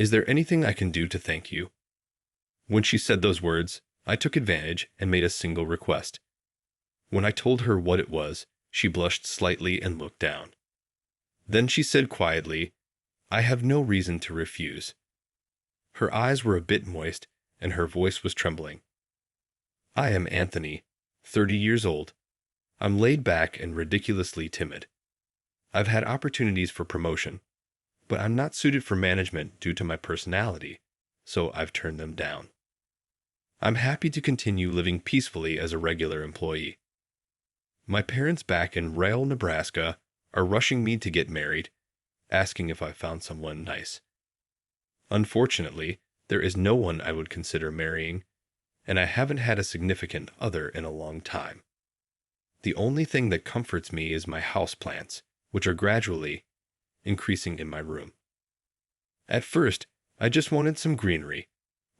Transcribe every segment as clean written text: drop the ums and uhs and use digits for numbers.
Is there anything I can do to thank you?" When she said those words, I took advantage and made a single request. When I told her what it was, she blushed slightly and looked down. Then she said quietly, "I have no reason to refuse." Her eyes were a bit moist, and her voice was trembling. "I am Anthony, 30 years old. I'm laid back and ridiculously timid. I've had opportunities for promotion, but I'm not suited for management due to my personality, so I've turned them down. I'm happy to continue living peacefully as a regular employee. My parents back in Rail, Nebraska, are rushing me to get married, asking if I found someone nice. Unfortunately, there is no one I would consider marrying, and I haven't had a significant other in a long time. The only thing that comforts me is my houseplants, which are gradually increasing in my room. At first, I just wanted some greenery,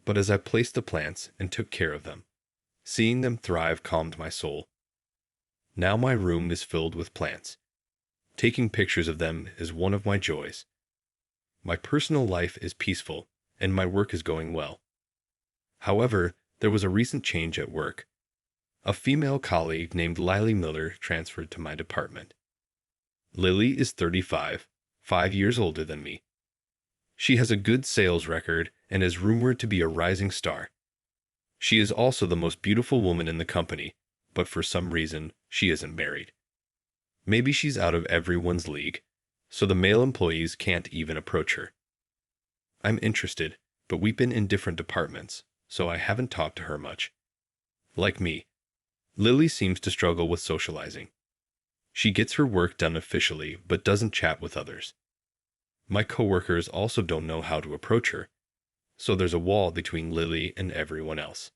but as I placed the plants and took care of them, seeing them thrive calmed my soul. Now my room is filled with plants. Taking pictures of them is one of my joys. My personal life is peaceful, and my work is going well. However, there was a recent change at work. A female colleague named Lily Miller transferred to my department. Lily is 35, 5 years older than me. She has a good sales record and is rumored to be a rising star. She is also the most beautiful woman in the company, but for some reason, she isn't married. Maybe she's out of everyone's league, so the male employees can't even approach her. I'm interested, but we've been in different departments, so I haven't talked to her much. Like me, Lily seems to struggle with socializing. She gets her work done officially, but doesn't chat with others. My coworkers also don't know how to approach her, so there's a wall between Lily and everyone else.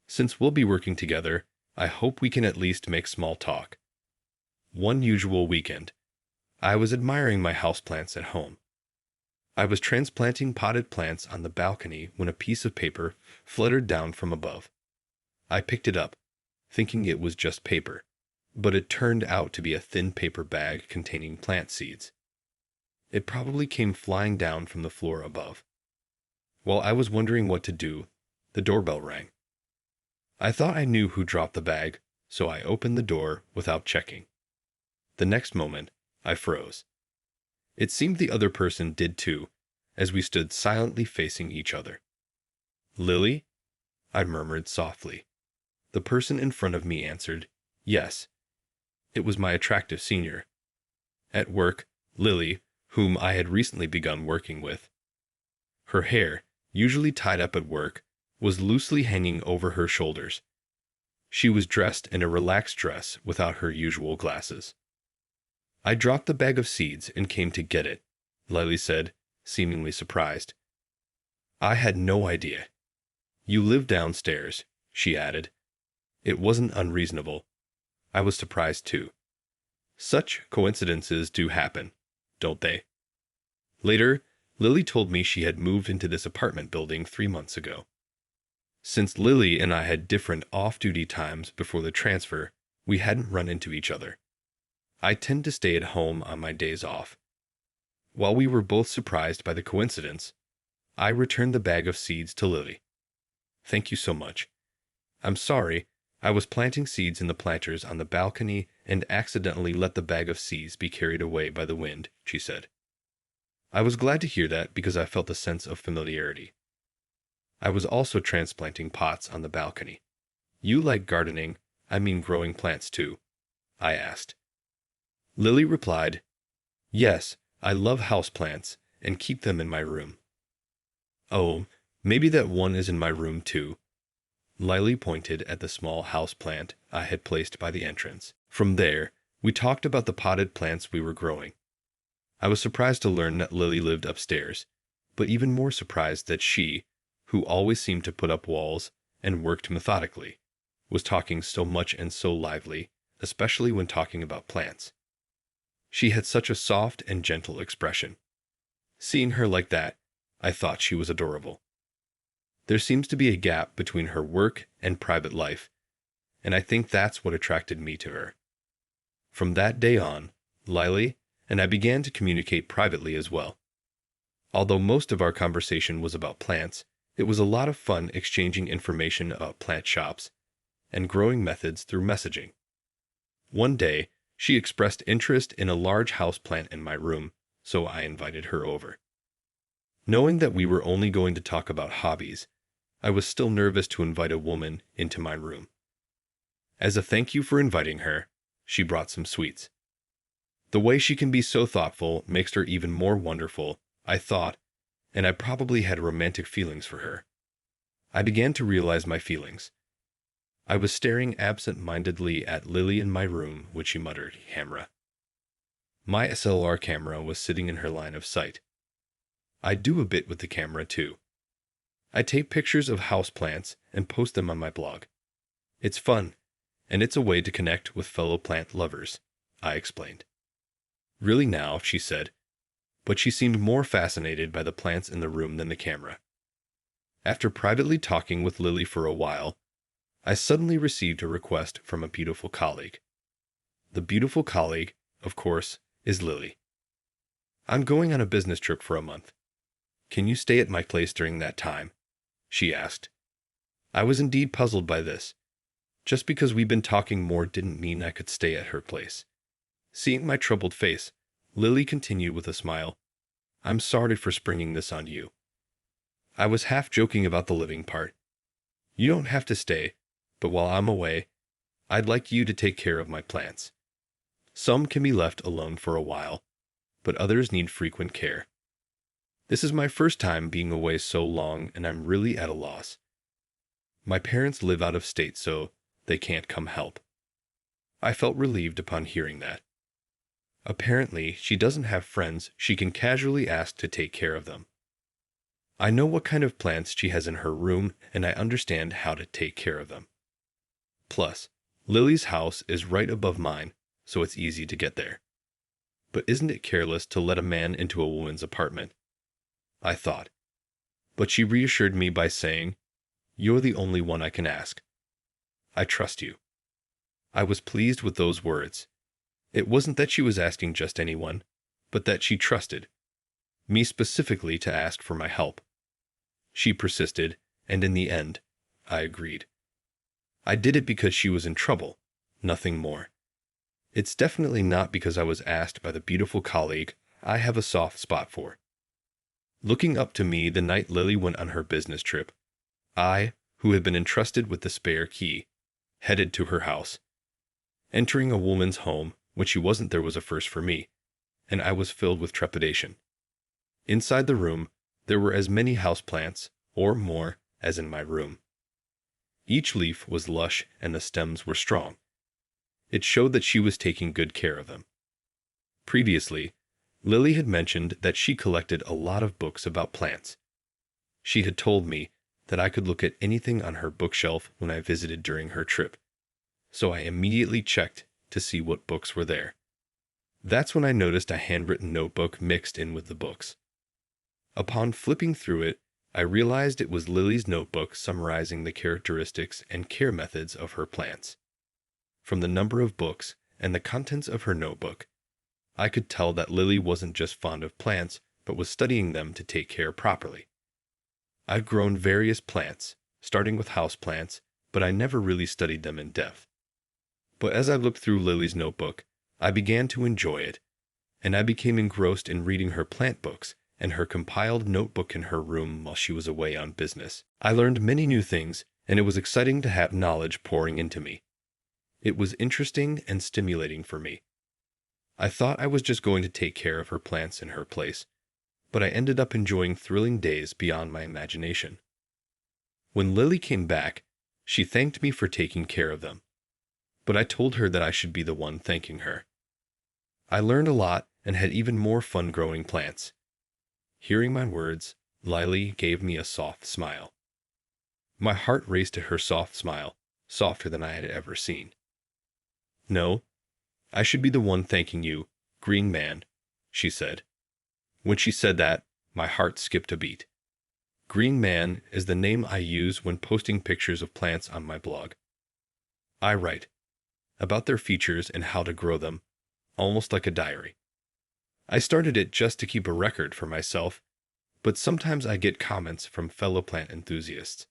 Since we'll be working together, I hope we can at least make small talk. One usual weekend, I was admiring my houseplants at home. I was transplanting potted plants on the balcony when a piece of paper fluttered down from above. I picked it up, thinking it was just paper, but it turned out to be a thin paper bag containing plant seeds. It probably came flying down from the floor above. While I was wondering what to do, the doorbell rang. I thought I knew who dropped the bag, so I opened the door without checking. The next moment, I froze. It seemed the other person did too, as we stood silently facing each other. "Lily?" I murmured softly. The person in front of me answered, "Yes." It was my attractive senior. At work, Lily, whom I had recently begun working with. Her hair, usually tied up at work, was loosely hanging over her shoulders. She was dressed in a relaxed dress without her usual glasses. "I dropped the bag of seeds and came to get it," Lily said, seemingly surprised. "I had no idea." "You live downstairs," she added. It wasn't unreasonable. I was surprised too. Such coincidences do happen, don't they? Later, Lily told me she had moved into this apartment building 3 months ago. Since Lily and I had different off-duty times before the transfer, we hadn't run into each other. I tend to stay at home on my days off. While we were both surprised by the coincidence, I returned the bag of seeds to Lily. "Thank you so much. I'm sorry, I was planting seeds in the planters on the balcony and accidentally let the bag of seeds be carried away by the wind," she said. I was glad to hear that because I felt a sense of familiarity. I was also transplanting pots on the balcony. "You like gardening, I mean growing plants too?" I asked. Lily replied, "Yes, I love houseplants and keep them in my room." "Oh, maybe that one is in my room too." Lily pointed at the small house plant I had placed by the entrance. From there, we talked about the potted plants we were growing. I was surprised to learn that Lily lived upstairs, but even more surprised that she, who always seemed to put up walls and worked methodically, was talking so much and so lively, especially when talking about plants. She had such a soft and gentle expression. Seeing her like that, I thought she was adorable. There seems to be a gap between her work and private life, and I think that's what attracted me to her. From that day on, Lily and I began to communicate privately as well. Although most of our conversation was about plants, it was a lot of fun exchanging information about plant shops and growing methods through messaging. One day, she expressed interest in a large houseplant in my room, so I invited her over. Knowing that we were only going to talk about hobbies, I was still nervous to invite a woman into my room. As a thank you for inviting her, she brought some sweets. The way she can be so thoughtful makes her even more wonderful, I thought, and I probably had romantic feelings for her. I began to realize my feelings. I was staring absent-mindedly at Lily in my room when she muttered, "Camera." My SLR camera was sitting in her line of sight. I do a bit with the camera too. I take pictures of houseplants and post them on my blog. It's fun, and it's a way to connect with fellow plant lovers, I explained. Really now, she said, but she seemed more fascinated by the plants in the room than the camera. After privately talking with Lily for a while, I suddenly received a request from a beautiful colleague. The beautiful colleague, of course, is Lily. "I'm going on a business trip for a month. Can you stay at my place during that time?" she asked. I was indeed puzzled by this. Just because we'd been talking more didn't mean I could stay at her place. Seeing my troubled face, Lily continued with a smile, "I'm sorry for springing this on you. I was half joking about the living part. You don't have to stay, but while I'm away, I'd like you to take care of my plants. Some can be left alone for a while, but others need frequent care. This is my first time being away so long, and I'm really at a loss. My parents live out of state, so they can't come help." I felt relieved upon hearing that. Apparently, she doesn't have friends she can casually ask to take care of them. I know what kind of plants she has in her room, and I understand how to take care of them. Plus, Lily's house is right above mine, so it's easy to get there. But isn't it careless to let a man into a woman's apartment? I thought. But she reassured me by saying, "You're the only one I can ask. I trust you." I was pleased with those words. It wasn't that she was asking just anyone, but that she trusted me specifically to ask for my help. She persisted, and in the end, I agreed. I did it because she was in trouble, nothing more. It's definitely not because I was asked by the beautiful colleague I have a soft spot for. Looking up to me the night Lily went on her business trip, I, who had been entrusted with the spare key, headed to her house. Entering a woman's home when she wasn't there was a first for me, and I was filled with trepidation. Inside the room, there were as many houseplants, or more, as in my room. Each leaf was lush and the stems were strong. It showed that she was taking good care of them. Previously, Lily had mentioned that she collected a lot of books about plants. She had told me that I could look at anything on her bookshelf when I visited during her trip, so I immediately checked to see what books were there. That's when I noticed a handwritten notebook mixed in with the books. Upon flipping through it, I realized it was Lily's notebook summarizing the characteristics and care methods of her plants. From the number of books and the contents of her notebook, I could tell that Lily wasn't just fond of plants, but was studying them to take care properly. I've grown various plants, starting with houseplants, but I never really studied them in depth. But as I looked through Lily's notebook, I began to enjoy it, and I became engrossed in reading her plant books and her compiled notebook in her room while she was away on business. I learned many new things, and it was exciting to have knowledge pouring into me. It was interesting and stimulating for me. I thought I was just going to take care of her plants in her place, but I ended up enjoying thrilling days beyond my imagination. When Lily came back, she thanked me for taking care of them, but I told her that I should be the one thanking her. I learned a lot and had even more fun growing plants. Hearing my words, Lily gave me a soft smile. My heart raced at her soft smile, softer than I had ever seen. "No, I should be the one thanking you, Green Man," she said. When she said that, my heart skipped a beat. Green Man is the name I use when posting pictures of plants on my blog. I write about their features and how to grow them, almost like a diary. I started it just to keep a record for myself, but sometimes I get comments from fellow plant enthusiasts.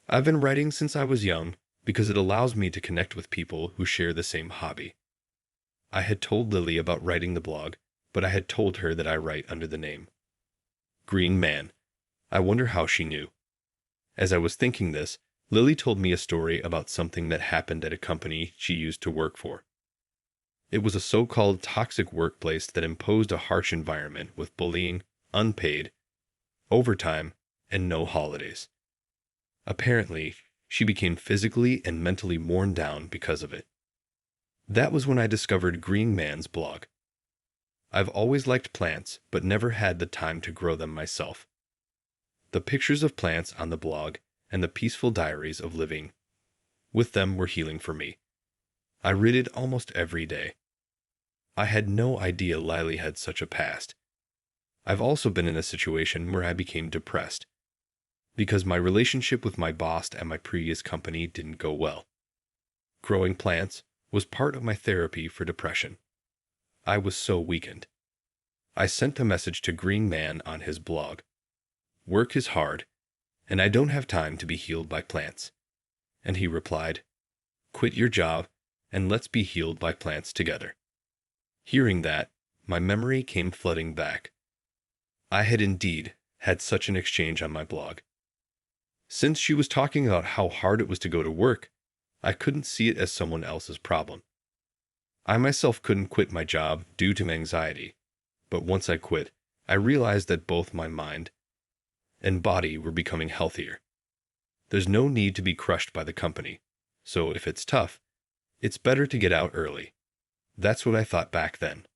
I've been writing since I was young because it allows me to connect with people who share the same hobby. I had told Lily about writing the blog, but I had told her that I write under the name Green Man. I wonder how she knew. As I was thinking this, Lily told me a story about something that happened at a company she used to work for. It was a so-called toxic workplace that imposed a harsh environment with bullying, unpaid, overtime, and no holidays. Apparently, she became physically and mentally worn down because of it. That was when I discovered Green Man's blog. I've always liked plants, but never had the time to grow them myself. The pictures of plants on the blog and the peaceful diaries of living with them were healing for me. I read it almost every day. I had no idea Lily had such a past. I've also been in a situation where I became depressed because my relationship with my boss at my previous company didn't go well. Growing plants was part of my therapy for depression. I was so weakened. I sent a message to Green Man on his blog. Work is hard, and I don't have time to be healed by plants. And he replied, quit your job, and let's be healed by plants together. Hearing that, my memory came flooding back. I had indeed had such an exchange on my blog. Since she was talking about how hard it was to go to work, I couldn't see it as someone else's problem. I myself couldn't quit my job due to anxiety, but once I quit, I realized that both my mind and body were becoming healthier. There's no need to be crushed by the company, so if it's tough, it's better to get out early. That's what I thought back then.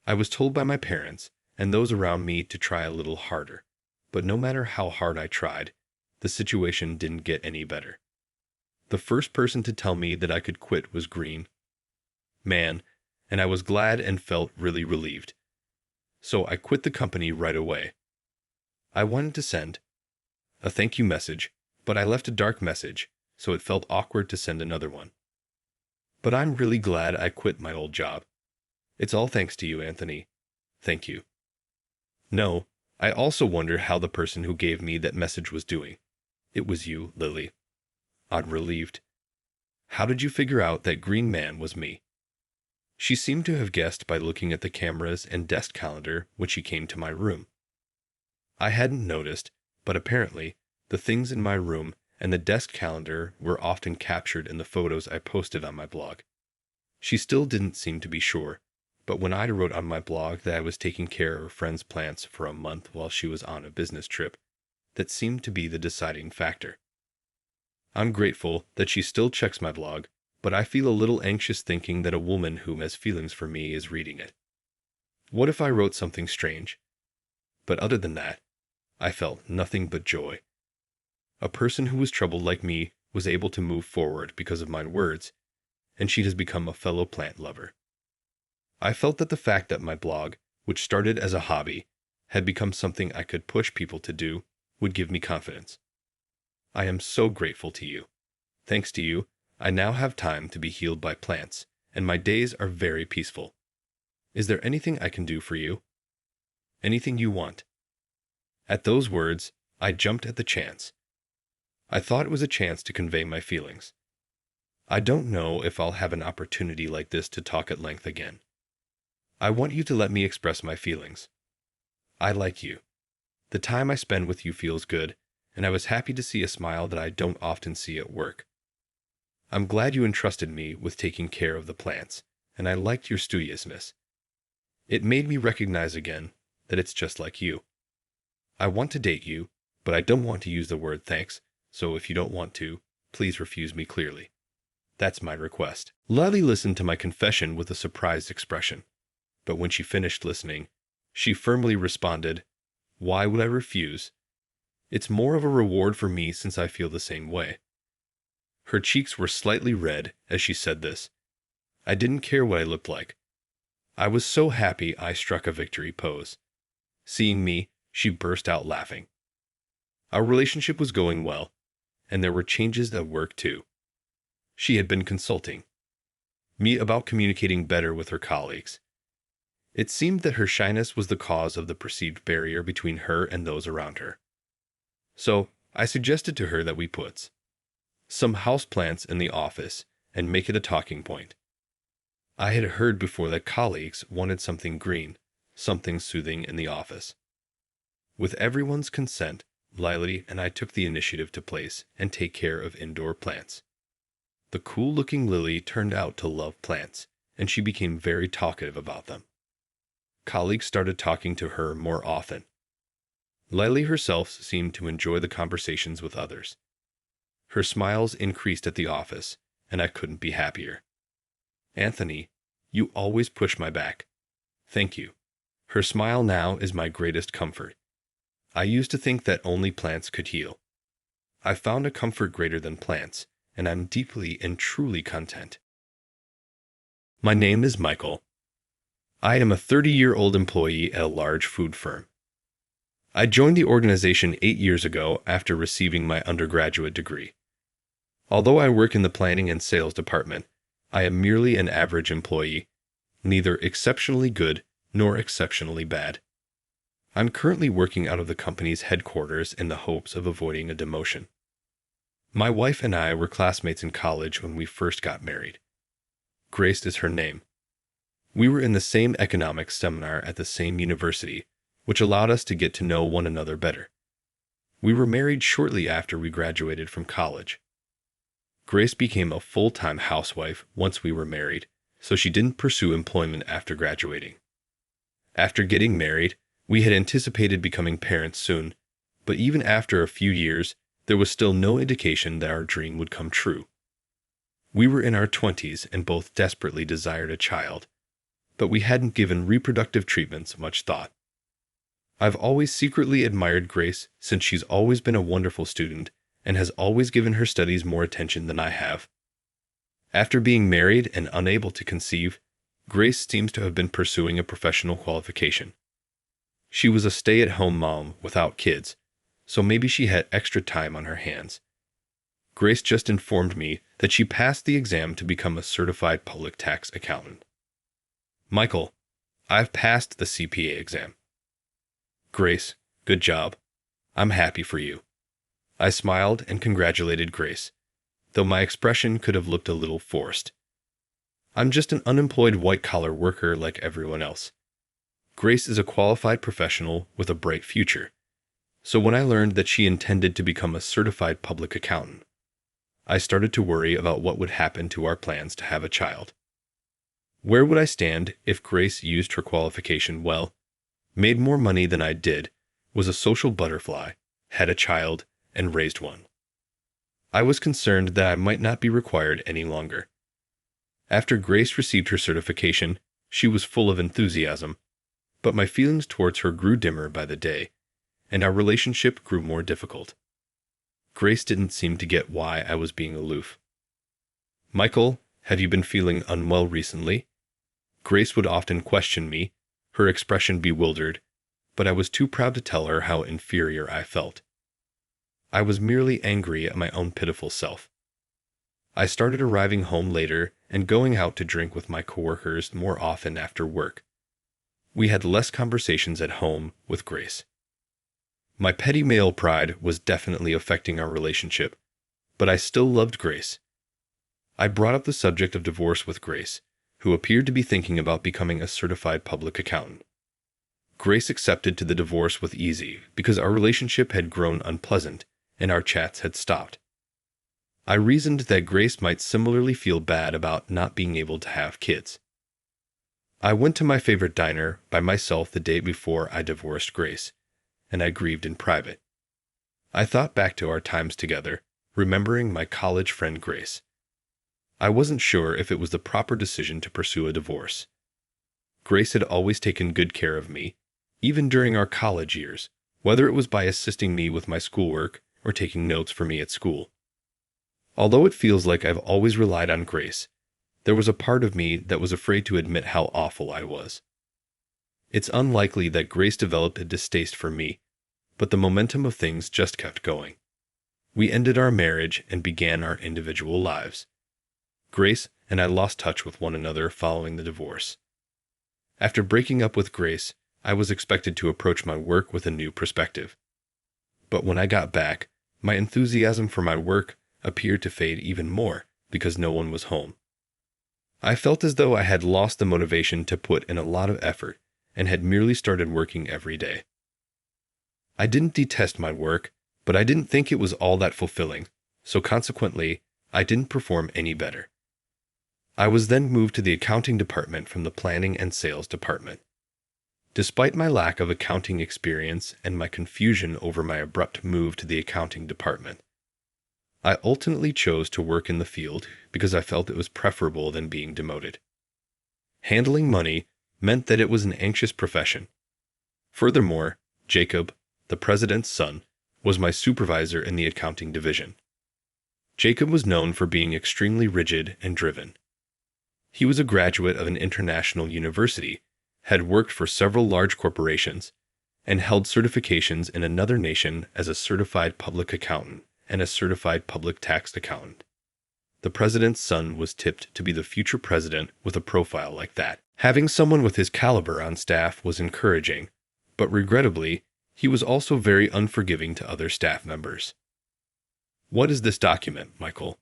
I was told by my parents and those around me to try a little harder, but no matter how hard I tried, the situation didn't get any better. The first person to tell me that I could quit was Green Man, and I was glad and felt really relieved. So I quit the company right away. I wanted to send a thank you message, but I left a dark message, so it felt awkward to send another one. But I'm really glad I quit my old job. It's all thanks to you, Anthony. Thank you. No, I also wonder how the person who gave me that message was doing. It was you, Lily. I'm relieved. How did you figure out that Green Man was me? She seemed to have guessed by looking at the cameras and desk calendar when she came to my room. I hadn't noticed, but apparently, the things in my room and the desk calendar were often captured in the photos I posted on my blog. She still didn't seem to be sure, but when I wrote on my blog that I was taking care of a friend's plants for a month while she was on a business trip, that seemed to be the deciding factor. I'm grateful that she still checks my blog, but I feel a little anxious thinking that a woman who has feelings for me is reading it. What if I wrote something strange? But other than that, I felt nothing but joy. A person who was troubled like me was able to move forward because of my words, and she has become a fellow plant lover. I felt that the fact that my blog, which started as a hobby, had become something I could push people to do, would give me confidence. I am so grateful to you. Thanks to you, I now have time to be healed by plants, and my days are very peaceful. Is there anything I can do for you? Anything you want? At those words, I jumped at the chance. I thought it was a chance to convey my feelings. I don't know if I'll have an opportunity like this to talk at length again. I want you to let me express my feelings. I like you. The time I spend with you feels good, and I was happy to see a smile that I don't often see at work. I'm glad you entrusted me with taking care of the plants, and I liked your studiousness. It made me recognize again that it's just like you. I want to date you, but I don't want to use the word thanks, so if you don't want to, please refuse me clearly. That's my request. Lily listened to my confession with a surprised expression, but when she finished listening, she firmly responded, "Why would I refuse? It's more of a reward for me since I feel the same way." Her cheeks were slightly red as she said this. I didn't care what I looked like. I was so happy I struck a victory pose. Seeing me, she burst out laughing. Our relationship was going well, and there were changes at work too. She had been consulting me about communicating better with her colleagues. It seemed that her shyness was the cause of the perceived barrier between her and those around her. So, I suggested to her that we put some houseplants in the office and make it a talking point. I had heard before that colleagues wanted something green, something soothing in the office. With everyone's consent, Lily and I took the initiative to place and take care of indoor plants. The cool-looking Lily turned out to love plants, and she became very talkative about them. Colleagues started talking to her more often. Lily herself seemed to enjoy the conversations with others. Her smiles increased at the office, and I couldn't be happier. Anthony, you always push my back. Thank you. Her smile now is my greatest comfort. I used to think that only plants could heal. I found a comfort greater than plants, and I'm deeply and truly content. My name is Michael. I am a 30-year-old employee at a large food firm. I joined the organization 8 years ago after receiving my undergraduate degree. Although I work in the planning and sales department, I am merely an average employee, neither exceptionally good nor exceptionally bad. I'm currently working out of the company's headquarters in the hopes of avoiding a demotion. My wife and I were classmates in college when we first got married. Grace is her name. We were in the same economics seminar at the same university, which allowed us to get to know one another better. We were married shortly after we graduated from college. Grace became a full-time housewife once we were married, so she didn't pursue employment after graduating. After getting married, we had anticipated becoming parents soon, but even after a few years, there was still no indication that our dream would come true. We were in our 20s and both desperately desired a child, but we hadn't given reproductive treatments much thought. I've always secretly admired Grace since she's always been a wonderful student and has always given her studies more attention than I have. After being married and unable to conceive, Grace seems to have been pursuing a professional qualification. She was a stay-at-home mom without kids, so maybe she had extra time on her hands. Grace just informed me that she passed the exam to become a certified public tax accountant. Michael, I've passed the CPA exam. Grace, good job. I'm happy for you. I smiled and congratulated Grace, though my expression could have looked a little forced. I'm just an unemployed white-collar worker like everyone else. Grace is a qualified professional with a bright future, so when I learned that she intended to become a certified public accountant, I started to worry about what would happen to our plans to have a child. Where would I stand if Grace used her qualification well, made more money than I did, was a social butterfly, had a child, and raised one? I was concerned that I might not be required any longer. After Grace received her certification, she was full of enthusiasm, but my feelings towards her grew dimmer by the day, and our relationship grew more difficult. Grace didn't seem to get why I was being aloof. Michael, have you been feeling unwell recently? Grace would often question me, her expression bewildered, but I was too proud to tell her how inferior I felt. I was merely angry at my own pitiful self. I started arriving home later and going out to drink with my coworkers more often after work. We had less conversations at home with Grace. My petty male pride was definitely affecting our relationship, but I still loved Grace. I brought up the subject of divorce with Grace, who appeared to be thinking about becoming a certified public accountant. Grace accepted to the divorce with ease because our relationship had grown unpleasant and our chats had stopped. I reasoned that Grace might similarly feel bad about not being able to have kids. I went to my favorite diner by myself the day before I divorced Grace, and I grieved in private. I thought back to our times together, remembering my college friend Grace. I wasn't sure if it was the proper decision to pursue a divorce. Grace had always taken good care of me, even during our college years, whether it was by assisting me with my schoolwork or taking notes for me at school. Although it feels like I've always relied on Grace, there was a part of me that was afraid to admit how awful I was. It's unlikely that Grace developed a distaste for me, but the momentum of things just kept going. We ended our marriage and began our individual lives. Grace and I lost touch with one another following the divorce. After breaking up with Grace, I was expected to approach my work with a new perspective. But when I got back, my enthusiasm for my work appeared to fade even more because no one was home. I felt as though I had lost the motivation to put in a lot of effort and had merely started working every day. I didn't detest my work, but I didn't think it was all that fulfilling, so consequently, I didn't perform any better. I was then moved to the accounting department from the planning and sales department. Despite my lack of accounting experience and my confusion over my abrupt move to the accounting department, I ultimately chose to work in the field because I felt it was preferable than being demoted. Handling money meant that it was an anxious profession. Furthermore, Jacob, the president's son, was my supervisor in the accounting division. Jacob was known for being extremely rigid and driven. He was a graduate of an international university, had worked for several large corporations, and held certifications in another nation as a certified public accountant and a certified public tax accountant. The president's son was tipped to be the future president with a profile like that. Having someone with his caliber on staff was encouraging, but regrettably, he was also very unforgiving to other staff members. What is this document, Michael?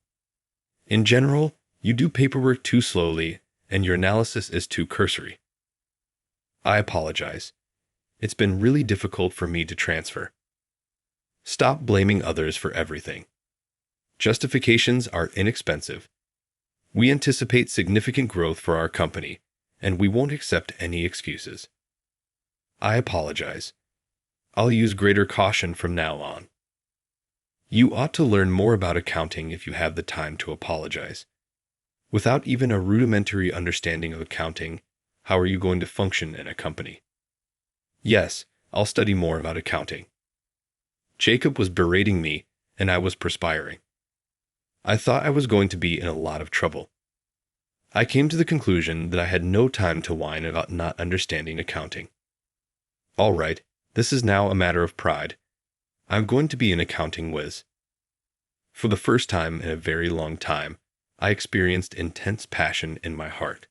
In general, you do paperwork too slowly, and your analysis is too cursory. I apologize. It's been really difficult for me to transfer. Stop blaming others for everything. Justifications are inexpensive. We anticipate significant growth for our company, and we won't accept any excuses. I apologize. I'll use greater caution from now on. You ought to learn more about accounting if you have the time to apologize. Without even a rudimentary understanding of accounting, how are you going to function in a company? Yes, I'll study more about accounting. Jacob was berating me, and I was perspiring. I thought I was going to be in a lot of trouble. I came to the conclusion that I had no time to whine about not understanding accounting. All right, this is now a matter of pride. I'm going to be an accounting whiz. For the first time in a very long time, I experienced intense passion in my heart.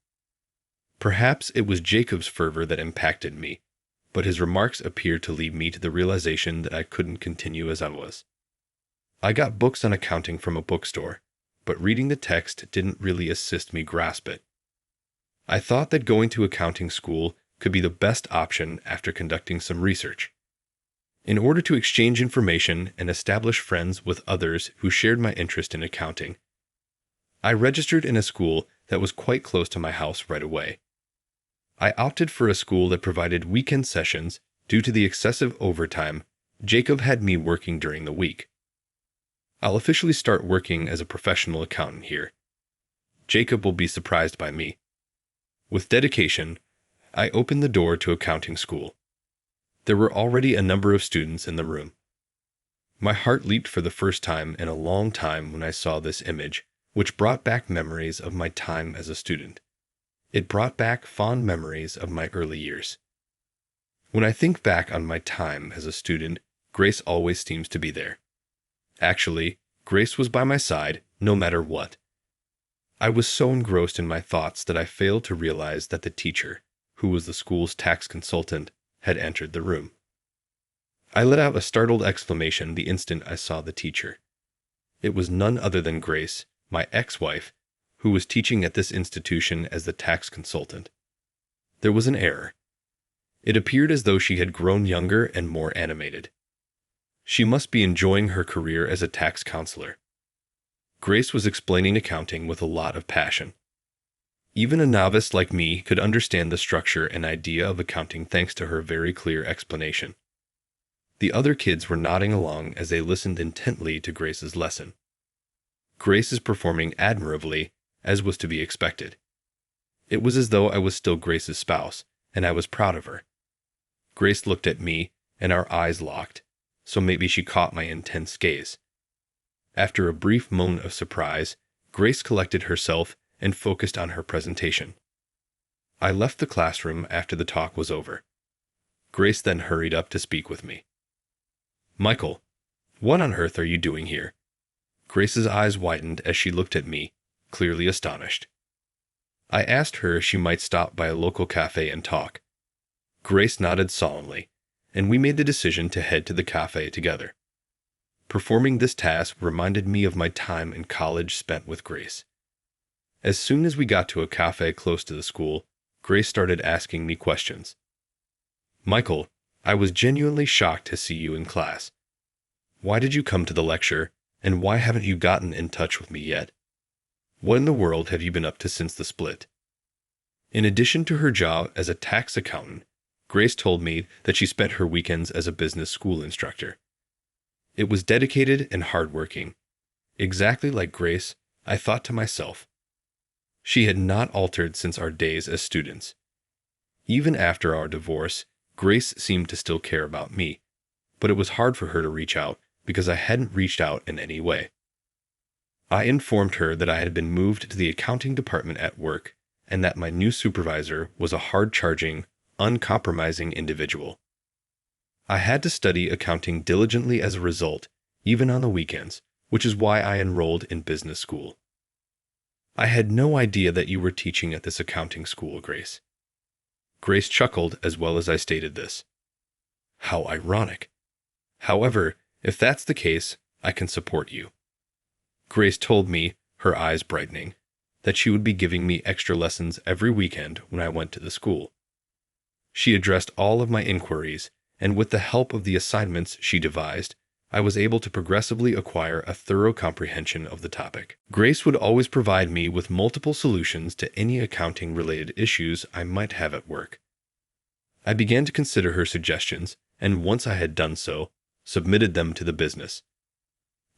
Perhaps it was Jacob's fervor that impacted me, but his remarks appeared to lead me to the realization that I couldn't continue as I was. I got books on accounting from a bookstore, but reading the text didn't really assist me grasp it. I thought that going to accounting school could be the best option after conducting some research. In order to exchange information and establish friends with others who shared my interest in accounting, I registered in a school that was quite close to my house right away. I opted for a school that provided weekend sessions due to the excessive overtime Jacob had me working during the week. I'll officially start working as a professional accountant here. Jacob will be surprised by me. With dedication, I opened the door to accounting school. There were already a number of students in the room. My heart leaped for the first time in a long time when I saw this image, which brought back memories of my time as a student. It brought back fond memories of my early years. When I think back on my time as a student, Grace always seems to be there. Actually, Grace was by my side no matter what. I was so engrossed in my thoughts that I failed to realize that the teacher, who was the school's tax consultant, had entered the room. I let out a startled exclamation the instant I saw the teacher. It was none other than Grace, my ex-wife, who was teaching at this institution as the tax consultant. There was an error. It appeared as though she had grown younger and more animated. She must be enjoying her career as a tax counselor. Grace was explaining accounting with a lot of passion. Even a novice like me could understand the structure and idea of accounting thanks to her very clear explanation. The other kids were nodding along as they listened intently to Grace's lesson. Grace is performing admirably, as was to be expected. It was as though I was still Grace's spouse, and I was proud of her. Grace looked at me, and our eyes locked, so maybe she caught my intense gaze. After a brief moment of surprise, Grace collected herself and focused on her presentation. I left the classroom after the talk was over. Grace then hurried up to speak with me. "Michael, what on earth are you doing here?" Grace's eyes widened as she looked at me, clearly astonished. I asked her if she might stop by a local cafe and talk. Grace nodded solemnly, and we made the decision to head to the cafe together. Performing this task reminded me of my time in college spent with Grace. As soon as we got to a cafe close to the school, Grace started asking me questions. "Michael, I was genuinely shocked to see you in class. Why did you come to the lecture, and why haven't you gotten in touch with me yet? What in the world have you been up to since the split?" In addition to her job as a tax accountant, Grace told me that she spent her weekends as a business school instructor. It was dedicated and hardworking. Exactly like Grace, I thought to myself. She had not altered since our days as students. Even after our divorce, Grace seemed to still care about me, but it was hard for her to reach out because I hadn't reached out in any way. I informed her that I had been moved to the accounting department at work and that my new supervisor was a hard-charging, uncompromising individual. I had to study accounting diligently as a result, even on the weekends, which is why I enrolled in business school. "I had no idea that you were teaching at this accounting school, Grace." Grace chuckled as well as I stated this. How ironic. However, if that's the case, I can support you. Grace told me, her eyes brightening, that she would be giving me extra lessons every weekend when I went to the school. She addressed all of my inquiries, and with the help of the assignments she devised, I was able to progressively acquire a thorough comprehension of the topic. Grace would always provide me with multiple solutions to any accounting-related issues I might have at work. I began to consider her suggestions, and once I had done so, submitted them to the business.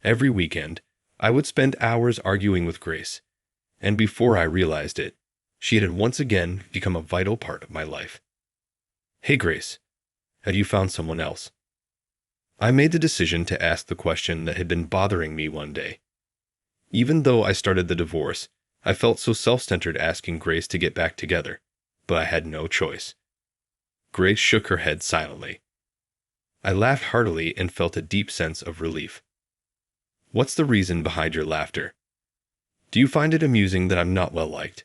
Every weekend, I would spend hours arguing with Grace, and before I realized it, she had once again become a vital part of my life. "Hey Grace, had you found someone else?" I made the decision to ask the question that had been bothering me one day. Even though I started the divorce, I felt so self-centered asking Grace to get back together, but I had no choice. Grace shook her head silently. I laughed heartily and felt a deep sense of relief. "What's the reason behind your laughter? Do you find it amusing that I'm not well liked?"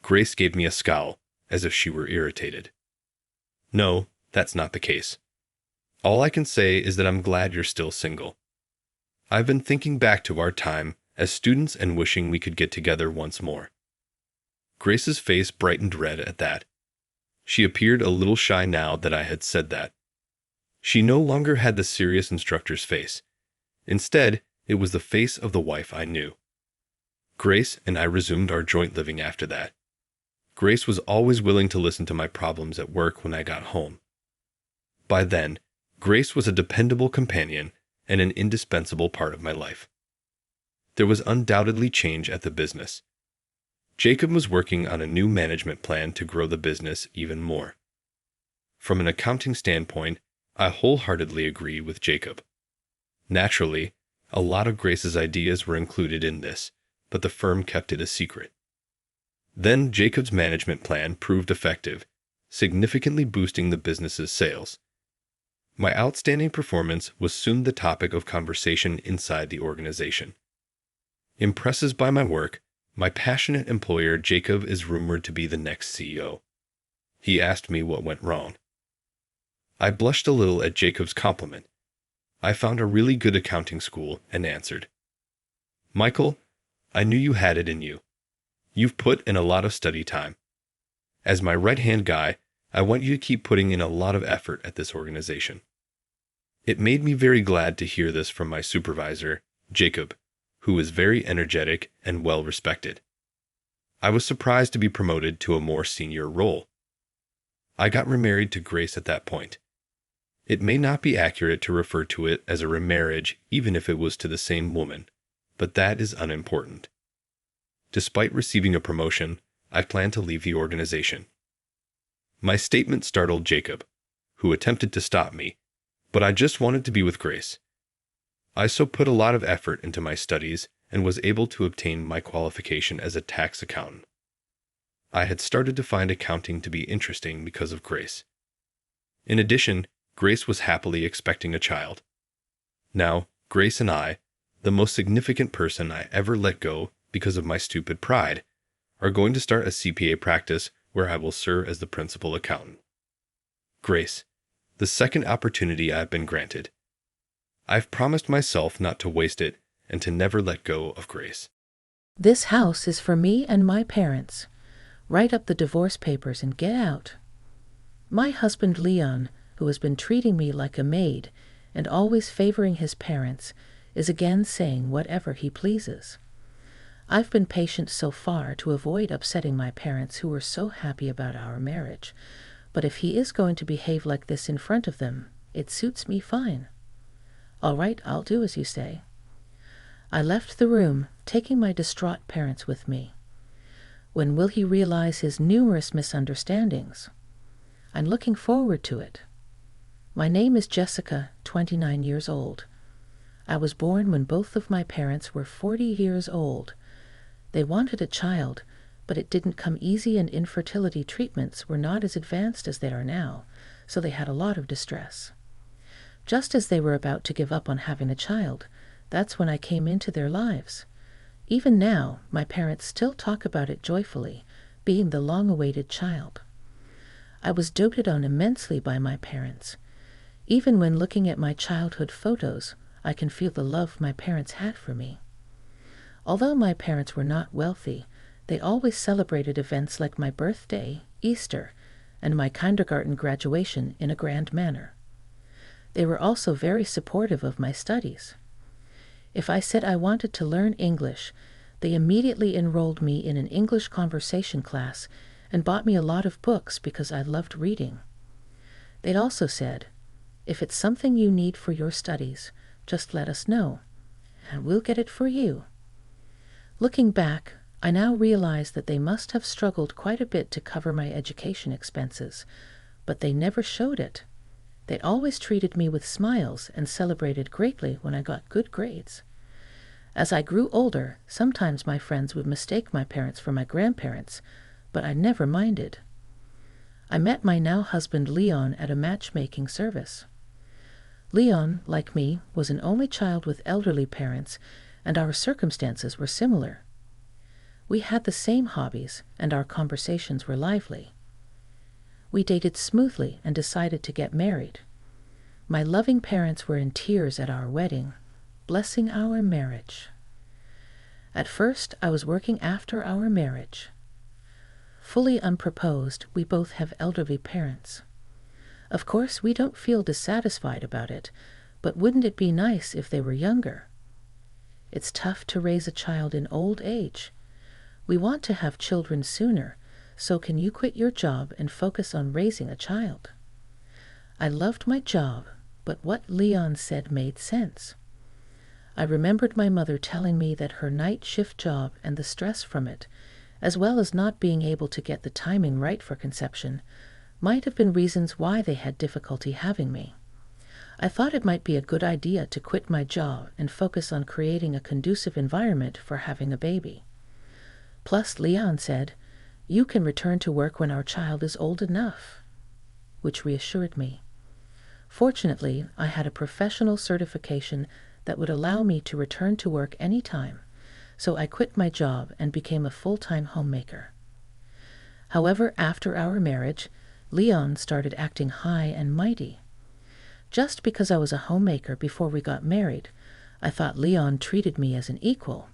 Grace gave me a scowl, as if she were irritated. "No, that's not the case. All I can say is that I'm glad you're still single. I've been thinking back to our time as students and wishing we could get together once more." Grace's face brightened red at that. She appeared a little shy now that I had said that. She no longer had the serious instructor's face. Instead, it was the face of the wife I knew. Grace and I resumed our joint living after that. Grace was always willing to listen to my problems at work when I got home. By then, Grace was a dependable companion and an indispensable part of my life. There was undoubtedly change at the business. Jacob was working on a new management plan to grow the business even more. From an accounting standpoint, I wholeheartedly agree with Jacob. Naturally, a lot of Grace's ideas were included in this, but the firm kept it a secret. Then Jacob's management plan proved effective, significantly boosting the business's sales. My outstanding performance was soon the topic of conversation inside the organization. Impressed by my work, my passionate employer Jacob is rumored to be the next CEO. He asked me what went wrong. I blushed a little at Jacob's compliment. I found a really good accounting school and answered, "Michael, I knew you had it in you. You've put in a lot of study time. As my right-hand guy, I want you to keep putting in a lot of effort at this organization." It made me very glad to hear this from my supervisor, Jacob, who is very energetic and well-respected. I was surprised to be promoted to a more senior role. I got remarried to Grace at that point. It may not be accurate to refer to it as a remarriage even if it was to the same woman, but that is unimportant. Despite receiving a promotion, I plan to leave the organization. My statement startled Jacob, who attempted to stop me, but I just wanted to be with Grace. I so put a lot of effort into my studies and was able to obtain my qualification as a tax accountant. I had started to find accounting to be interesting because of Grace. In addition, Grace was happily expecting a child. Now, Grace and I, the most significant person I ever let go because of my stupid pride, are going to start a CPA practice where I will serve as the principal accountant. Grace, the second opportunity I have been granted. I've promised myself not to waste it and to never let go of Grace. This house is for me and my parents. Write up the divorce papers and get out. My husband Leon, who has been treating me like a maid and always favoring his parents, is again saying whatever he pleases. I've been patient so far to avoid upsetting my parents, who were so happy about our marriage, but if he is going to behave like this in front of them, it suits me fine. All right, I'll do as you say. I left the room, taking my distraught parents with me. When will he realize his numerous misunderstandings? I'm looking forward to it. My name is Jessica, 29 years old. I was born when both of my parents were 40 years old. They wanted a child, but it didn't come easy, and infertility treatments were not as advanced as they are now, so they had a lot of distress. Just as they were about to give up on having a child, that's when I came into their lives. Even now, my parents still talk about it joyfully, being the long-awaited child. I was doted on immensely by my parents. Even when looking at my childhood photos, I can feel the love my parents had for me. Although my parents were not wealthy, they always celebrated events like my birthday, Easter, and my kindergarten graduation in a grand manner. They were also very supportive of my studies. If I said I wanted to learn English, they immediately enrolled me in an English conversation class and bought me a lot of books because I loved reading. They'd also said, "If it's something you need for your studies, just let us know, and we'll get it for you." Looking back, I now realize that they must have struggled quite a bit to cover my education expenses, but they never showed it. They always treated me with smiles and celebrated greatly when I got good grades. As I grew older, sometimes my friends would mistake my parents for my grandparents, but I never minded. I met my now husband Leon at a matchmaking service. Leon, like me, was an only child with elderly parents, and our circumstances were similar. We had the same hobbies, and our conversations were lively. We dated smoothly and decided to get married. My loving parents were in tears at our wedding, blessing our marriage. At first, I was working after our marriage. Fully unproposed, we both have elderly parents. Of course, we don't feel dissatisfied about it, but wouldn't it be nice if they were younger? It's tough to raise a child in old age. We want to have children sooner, so can you quit your job and focus on raising a child? I loved my job, but what Leon said made sense. I remembered my mother telling me that her night shift job and the stress from it, as well as not being able to get the timing right for conception, might have been reasons why they had difficulty having me. I thought it might be a good idea to quit my job and focus on creating a conducive environment for having a baby. Plus, Leon said, "You can return to work when our child is old enough," which reassured me. Fortunately, I had a professional certification that would allow me to return to work any time, so I quit my job and became a full-time homemaker. However, after our marriage, Leon started acting high and mighty. Just because I was a homemaker before we got married, I thought Leon treated me as an equal.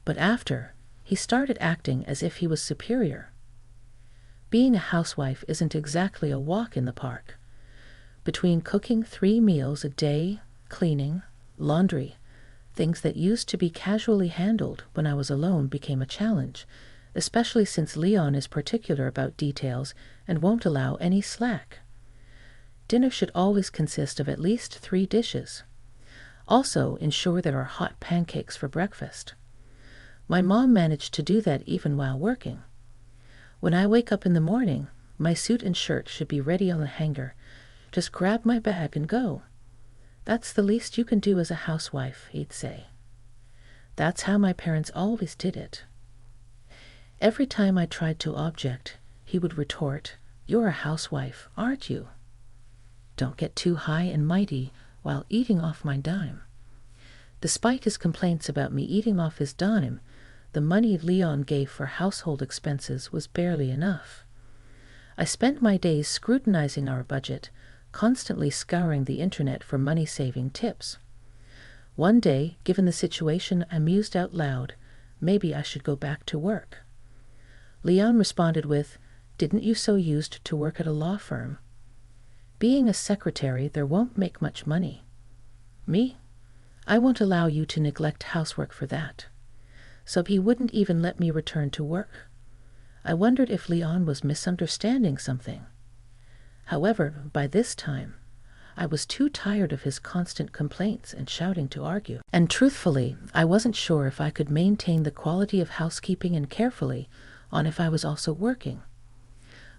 But after, he started acting as if he was superior. Being a housewife isn't exactly a walk in the park. Between cooking 3 meals a day, cleaning, laundry, things that used to be casually handled when I was alone became a challenge, especially since Leon is particular about details and won't allow any slack. Dinner should always consist of at least 3 dishes. Also, ensure there are hot pancakes for breakfast. My mom managed to do that even while working. When I wake up in the morning, my suit and shirt should be ready on the hanger. Just grab my bag and go. That's the least you can do as a housewife, he'd say. That's how my parents always did it. Every time I tried to object, he would retort, "You're a housewife, aren't you?" Don't get too high and mighty while eating off my dime. Despite his complaints about me eating off his dime, the the money Leon gave for household expenses was barely enough. I spent my days scrutinizing our budget, constantly scouring the internet for money-saving tips. One day, given the situation, I mused out loud, maybe I should go back to work. Leon responded with, "Didn't you so used to work at a law firm? Being a secretary, there won't make much money." Me? I won't allow you to neglect housework for that. So he wouldn't even let me return to work. I wondered if Leon was misunderstanding something. However, by this time, I was too tired of his constant complaints and shouting to argue. And truthfully, I wasn't sure if I could maintain the quality of housekeeping and carefully on if I was also working.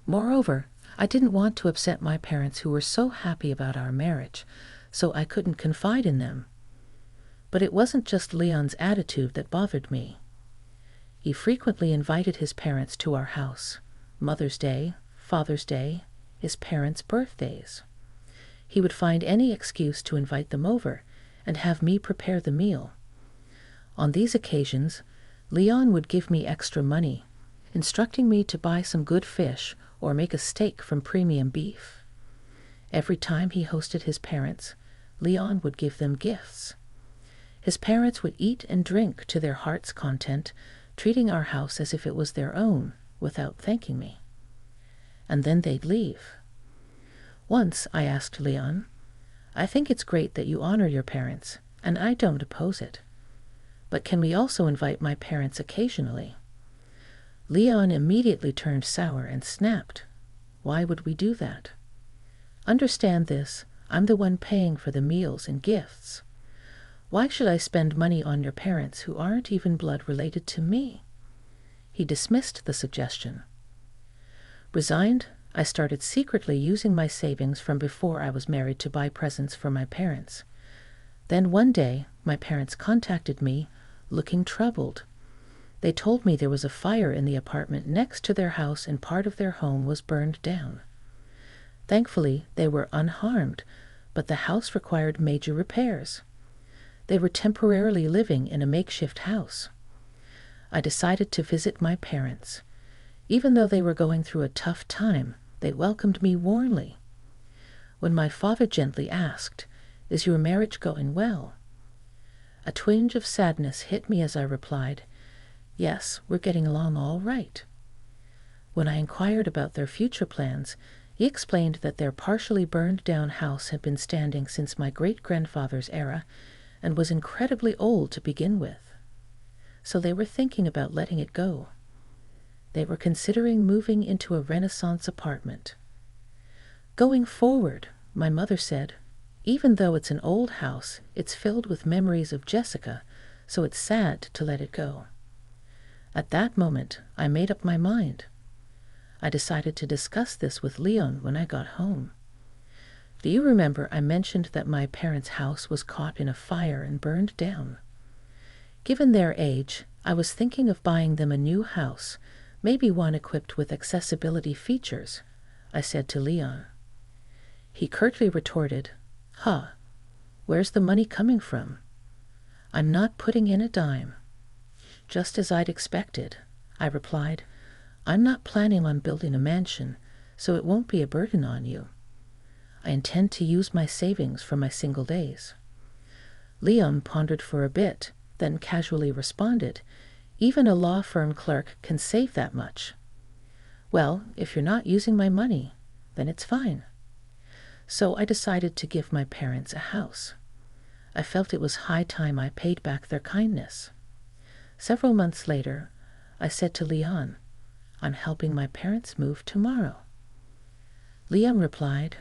Moreover, I didn't want to upset my parents who were so happy about our marriage, so I couldn't confide in them. But it wasn't just Leon's attitude that bothered me. He frequently invited his parents to our house, Mother's Day, Father's Day, his parents' birthdays. He would find any excuse to invite them over and have me prepare the meal. On these occasions, Leon would give me extra money, instructing me to buy some good fish or make a steak from premium beef. Every time he hosted his parents, Leon would give them gifts. His parents would eat and drink to their heart's content, treating our house as if it was their own, without thanking me. And then they'd leave. Once I asked Leon, "I think it's great that you honor your parents, and I don't oppose it. But can we also invite my parents occasionally?" Leon immediately turned sour and snapped. "Why would we do that? Understand this, I'm the one paying for the meals and gifts. Why should I spend money on your parents who aren't even blood related to me?" He dismissed the suggestion. Resigned, I started secretly using my savings from before I was married to buy presents for my parents. Then one day, my parents contacted me, looking troubled. They told me there was a fire in the apartment next to their house and part of their home was burned down. Thankfully, they were unharmed, but the house required major repairs. They were temporarily living in a makeshift house. I decided to visit my parents. Even though they were going through a tough time, they welcomed me warmly. When my father gently asked, "Is your marriage going well?" a twinge of sadness hit me as I replied, "Yes, we're getting along all right." When I inquired about their future plans, he explained that their partially burned down house had been standing since my great-grandfather's era and was incredibly old to begin with. So they were thinking about letting it go. They were considering moving into a Renaissance apartment. Going forward, my mother said, "Even though it's an old house, it's filled with memories of Jessica, so it's sad to let it go." At that moment, I made up my mind. I decided to discuss this with Leon when I got home. "Do you remember I mentioned that my parents' house was caught in a fire and burned down? Given their age, I was thinking of buying them a new house, maybe one equipped with accessibility features," I said to Leon. He curtly retorted, "Huh, where's the money coming from? I'm not putting in a dime." Just as I'd expected, I replied, "I'm not planning on building a mansion, so it won't be a burden on you. I intend to use my savings from my single days." Leon pondered for a bit, then casually responded, "Even a law firm clerk can save that much." "Well, if you're not using my money, then it's fine." So I decided to give my parents a house. I felt it was high time I paid back their kindness. Several months later, I said to Leon, "I'm helping my parents move tomorrow." Leon replied,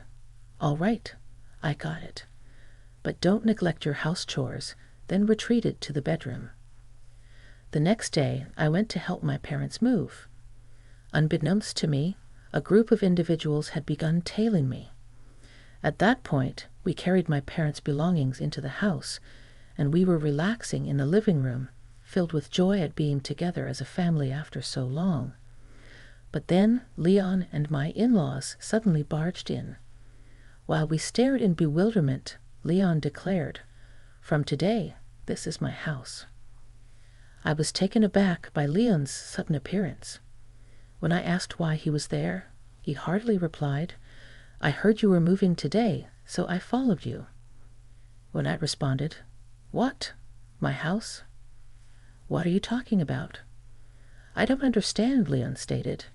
"All right, I got it. But don't neglect your house chores," then retreated to the bedroom. The next day, I went to help my parents move. Unbeknownst to me, a group of individuals had begun tailing me. At that point, we carried my parents' belongings into the house, and we were relaxing in the living room, filled with joy at being together as a family after so long. But then Leon and my in-laws suddenly barged in. While we stared in bewilderment, Leon declared, "From today, this is my house." I was taken aback by Leon's sudden appearance. When I asked why he was there, he heartily replied, "I heard you were moving today, so I followed you." When I responded, "What? My house? What are you talking about?" "I don't understand," Leon stated.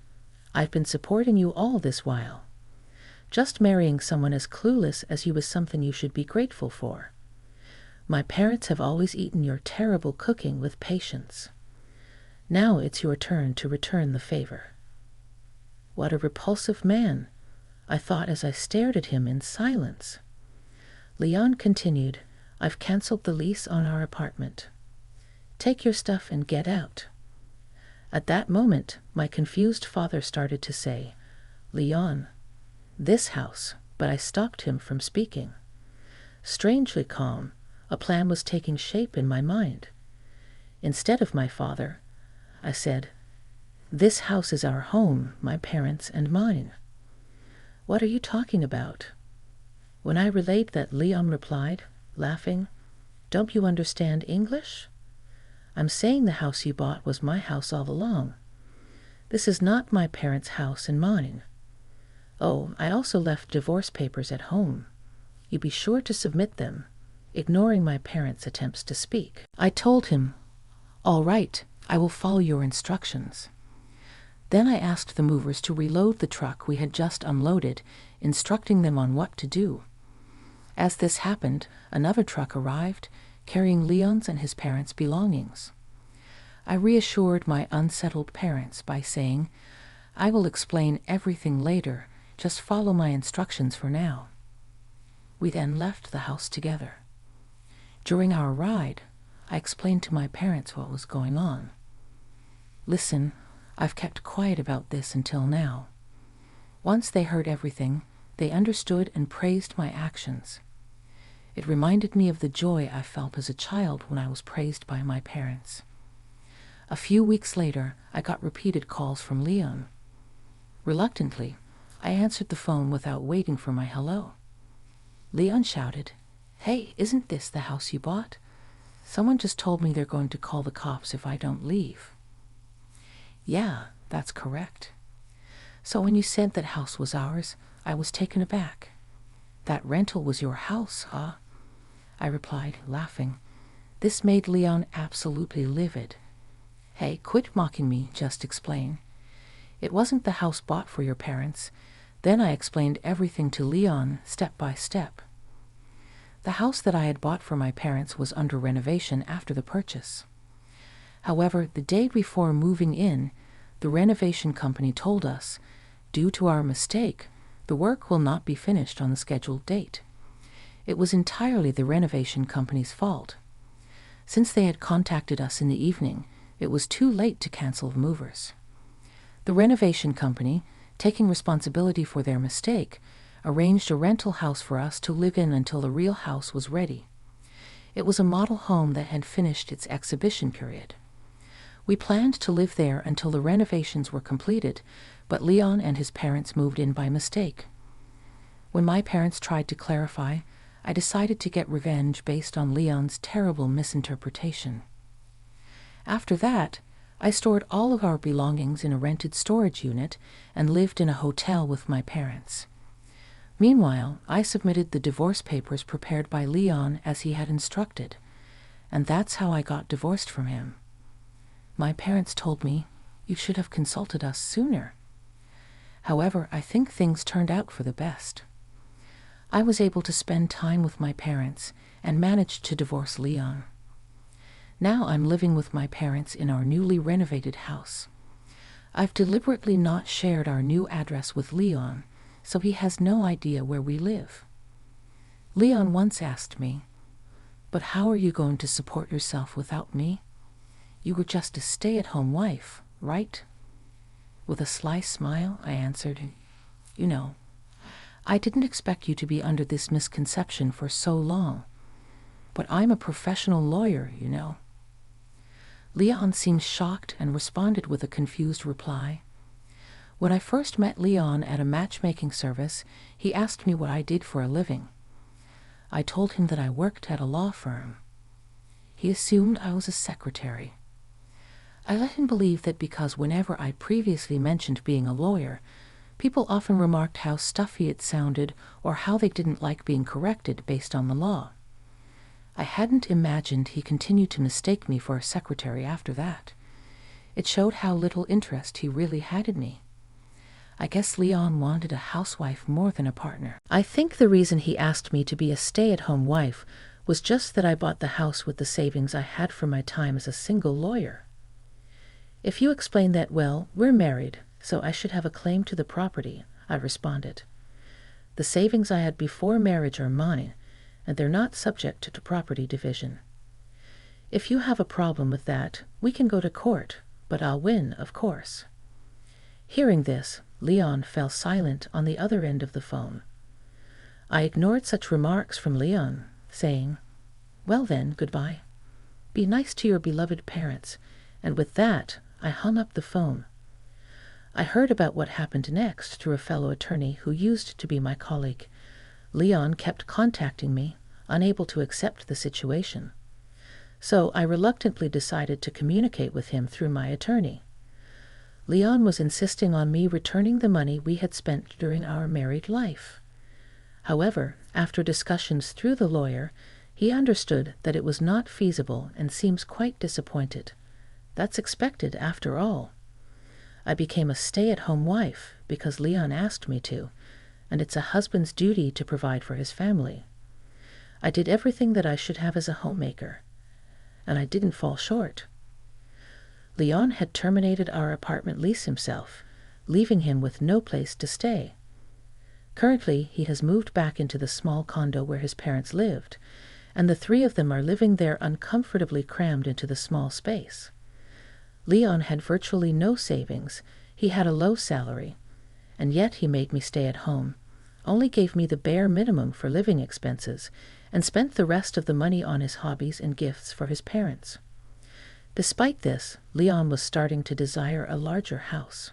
"I've been supporting you all this while. Just marrying someone as clueless as you is something you should be grateful for. My parents have always eaten your terrible cooking with patience. Now it's your turn to return the favor." What a repulsive man, I thought as I stared at him in silence. Leon continued, "I've canceled the lease on our apartment. Take your stuff and get out." At that moment, my confused father started to say, "Leon, this house," but I stopped him from speaking. Strangely calm, a plan was taking shape in my mind. Instead of my father, I said, "This house is our home, my parents' and mine." "What are you talking about?" When I relayed that, Leon replied, laughing, "Don't you understand English? I'm saying the house you bought was my house all along. This is not my parents' house and mine. Oh, I also left divorce papers at home. You be sure to submit them," ignoring my parents' attempts to speak. I told him, "All right, I will follow your instructions." Then I asked the movers to reload the truck we had just unloaded, instructing them on what to do. As this happened, another truck arrived, carrying Leon's and his parents' belongings. I reassured my unsettled parents by saying, "I will explain everything later, just follow my instructions for now." We then left the house together. During our ride, I explained to my parents what was going on. "Listen, I've kept quiet about this until now." Once they heard everything, they understood and praised my actions. It reminded me of the joy I felt as a child when I was praised by my parents. A few weeks later, I got repeated calls from Leon. Reluctantly, I answered the phone without waiting for my hello. Leon shouted, "Hey, isn't this the house you bought? Someone just told me they're going to call the cops if I don't leave." "Yeah, that's correct." "So when you said that house was ours, I was taken aback. That rental was your house, huh?" I replied, laughing. This made Leon absolutely livid. "Hey, quit mocking me, just explain. It wasn't the house bought for your parents." Then I explained everything to Leon, step by step. The house that I had bought for my parents was under renovation after the purchase. However, the day before moving in, the renovation company told us, due to our mistake, the work will not be finished on the scheduled date. It was entirely the renovation company's fault. Since they had contacted us in the evening, it was too late to cancel the movers. The renovation company, taking responsibility for their mistake, arranged a rental house for us to live in until the real house was ready. It was a model home that had finished its exhibition period. We planned to live there until the renovations were completed, but Leon and his parents moved in by mistake. When my parents tried to clarify, I decided to get revenge based on Leon's terrible misinterpretation. After that, I stored all of our belongings in a rented storage unit and lived in a hotel with my parents. Meanwhile, I submitted the divorce papers prepared by Leon as he had instructed, and that's how I got divorced from him. My parents told me, "You should have consulted us sooner." However, I think things turned out for the best. I was able to spend time with my parents and managed to divorce Leon. Now I'm living with my parents in our newly renovated house. I've deliberately not shared our new address with Leon, so he has no idea where we live. Leon once asked me, "But how are you going to support yourself without me? You were just a stay-at-home wife, right?" With a sly smile, I answered, "You know, I didn't expect you to be under this misconception for so long, but I'm a professional lawyer, you know." Leon seemed shocked and responded with a confused reply. When I first met Leon at a matchmaking service, he asked me what I did for a living. I told him that I worked at a law firm. He assumed I was a secretary. I let him believe that because whenever I previously mentioned being a lawyer, people often remarked how stuffy it sounded or how they didn't like being corrected based on the law. I hadn't imagined he continued to mistake me for a secretary after that. It showed how little interest he really had in me. I guess Leon wanted a housewife more than a partner. I think the reason he asked me to be a stay-at-home wife was just that I bought the house with the savings I had from my time as a single lawyer. If you explain that well, we're married, so I should have a claim to the property, I responded. The savings I had before marriage are mine, and they're not subject to property division. If you have a problem with that, we can go to court, but I'll win, of course. Hearing this, Leon fell silent on the other end of the phone. I ignored such remarks from Leon, saying, "Well then, goodbye. Be nice to your beloved parents," and with that, I hung up the phone. I heard about what happened next through a fellow attorney who used to be my colleague. Leon kept contacting me, unable to accept the situation. So I reluctantly decided to communicate with him through my attorney. Leon was insisting on me returning the money we had spent during our married life. However, after discussions through the lawyer, he understood that it was not feasible and seems quite disappointed. That's expected after all. I became a stay-at-home wife because Leon asked me to, and it's a husband's duty to provide for his family. I did everything that I should have as a homemaker, and I didn't fall short. Leon had terminated our apartment lease himself, leaving him with no place to stay. Currently, he has moved back into the small condo where his parents lived, and the three of them are living there uncomfortably crammed into the small space. Leon had virtually no savings, he had a low salary, and yet he made me stay at home, only gave me the bare minimum for living expenses, and spent the rest of the money on his hobbies and gifts for his parents. Despite this, Leon was starting to desire a larger house.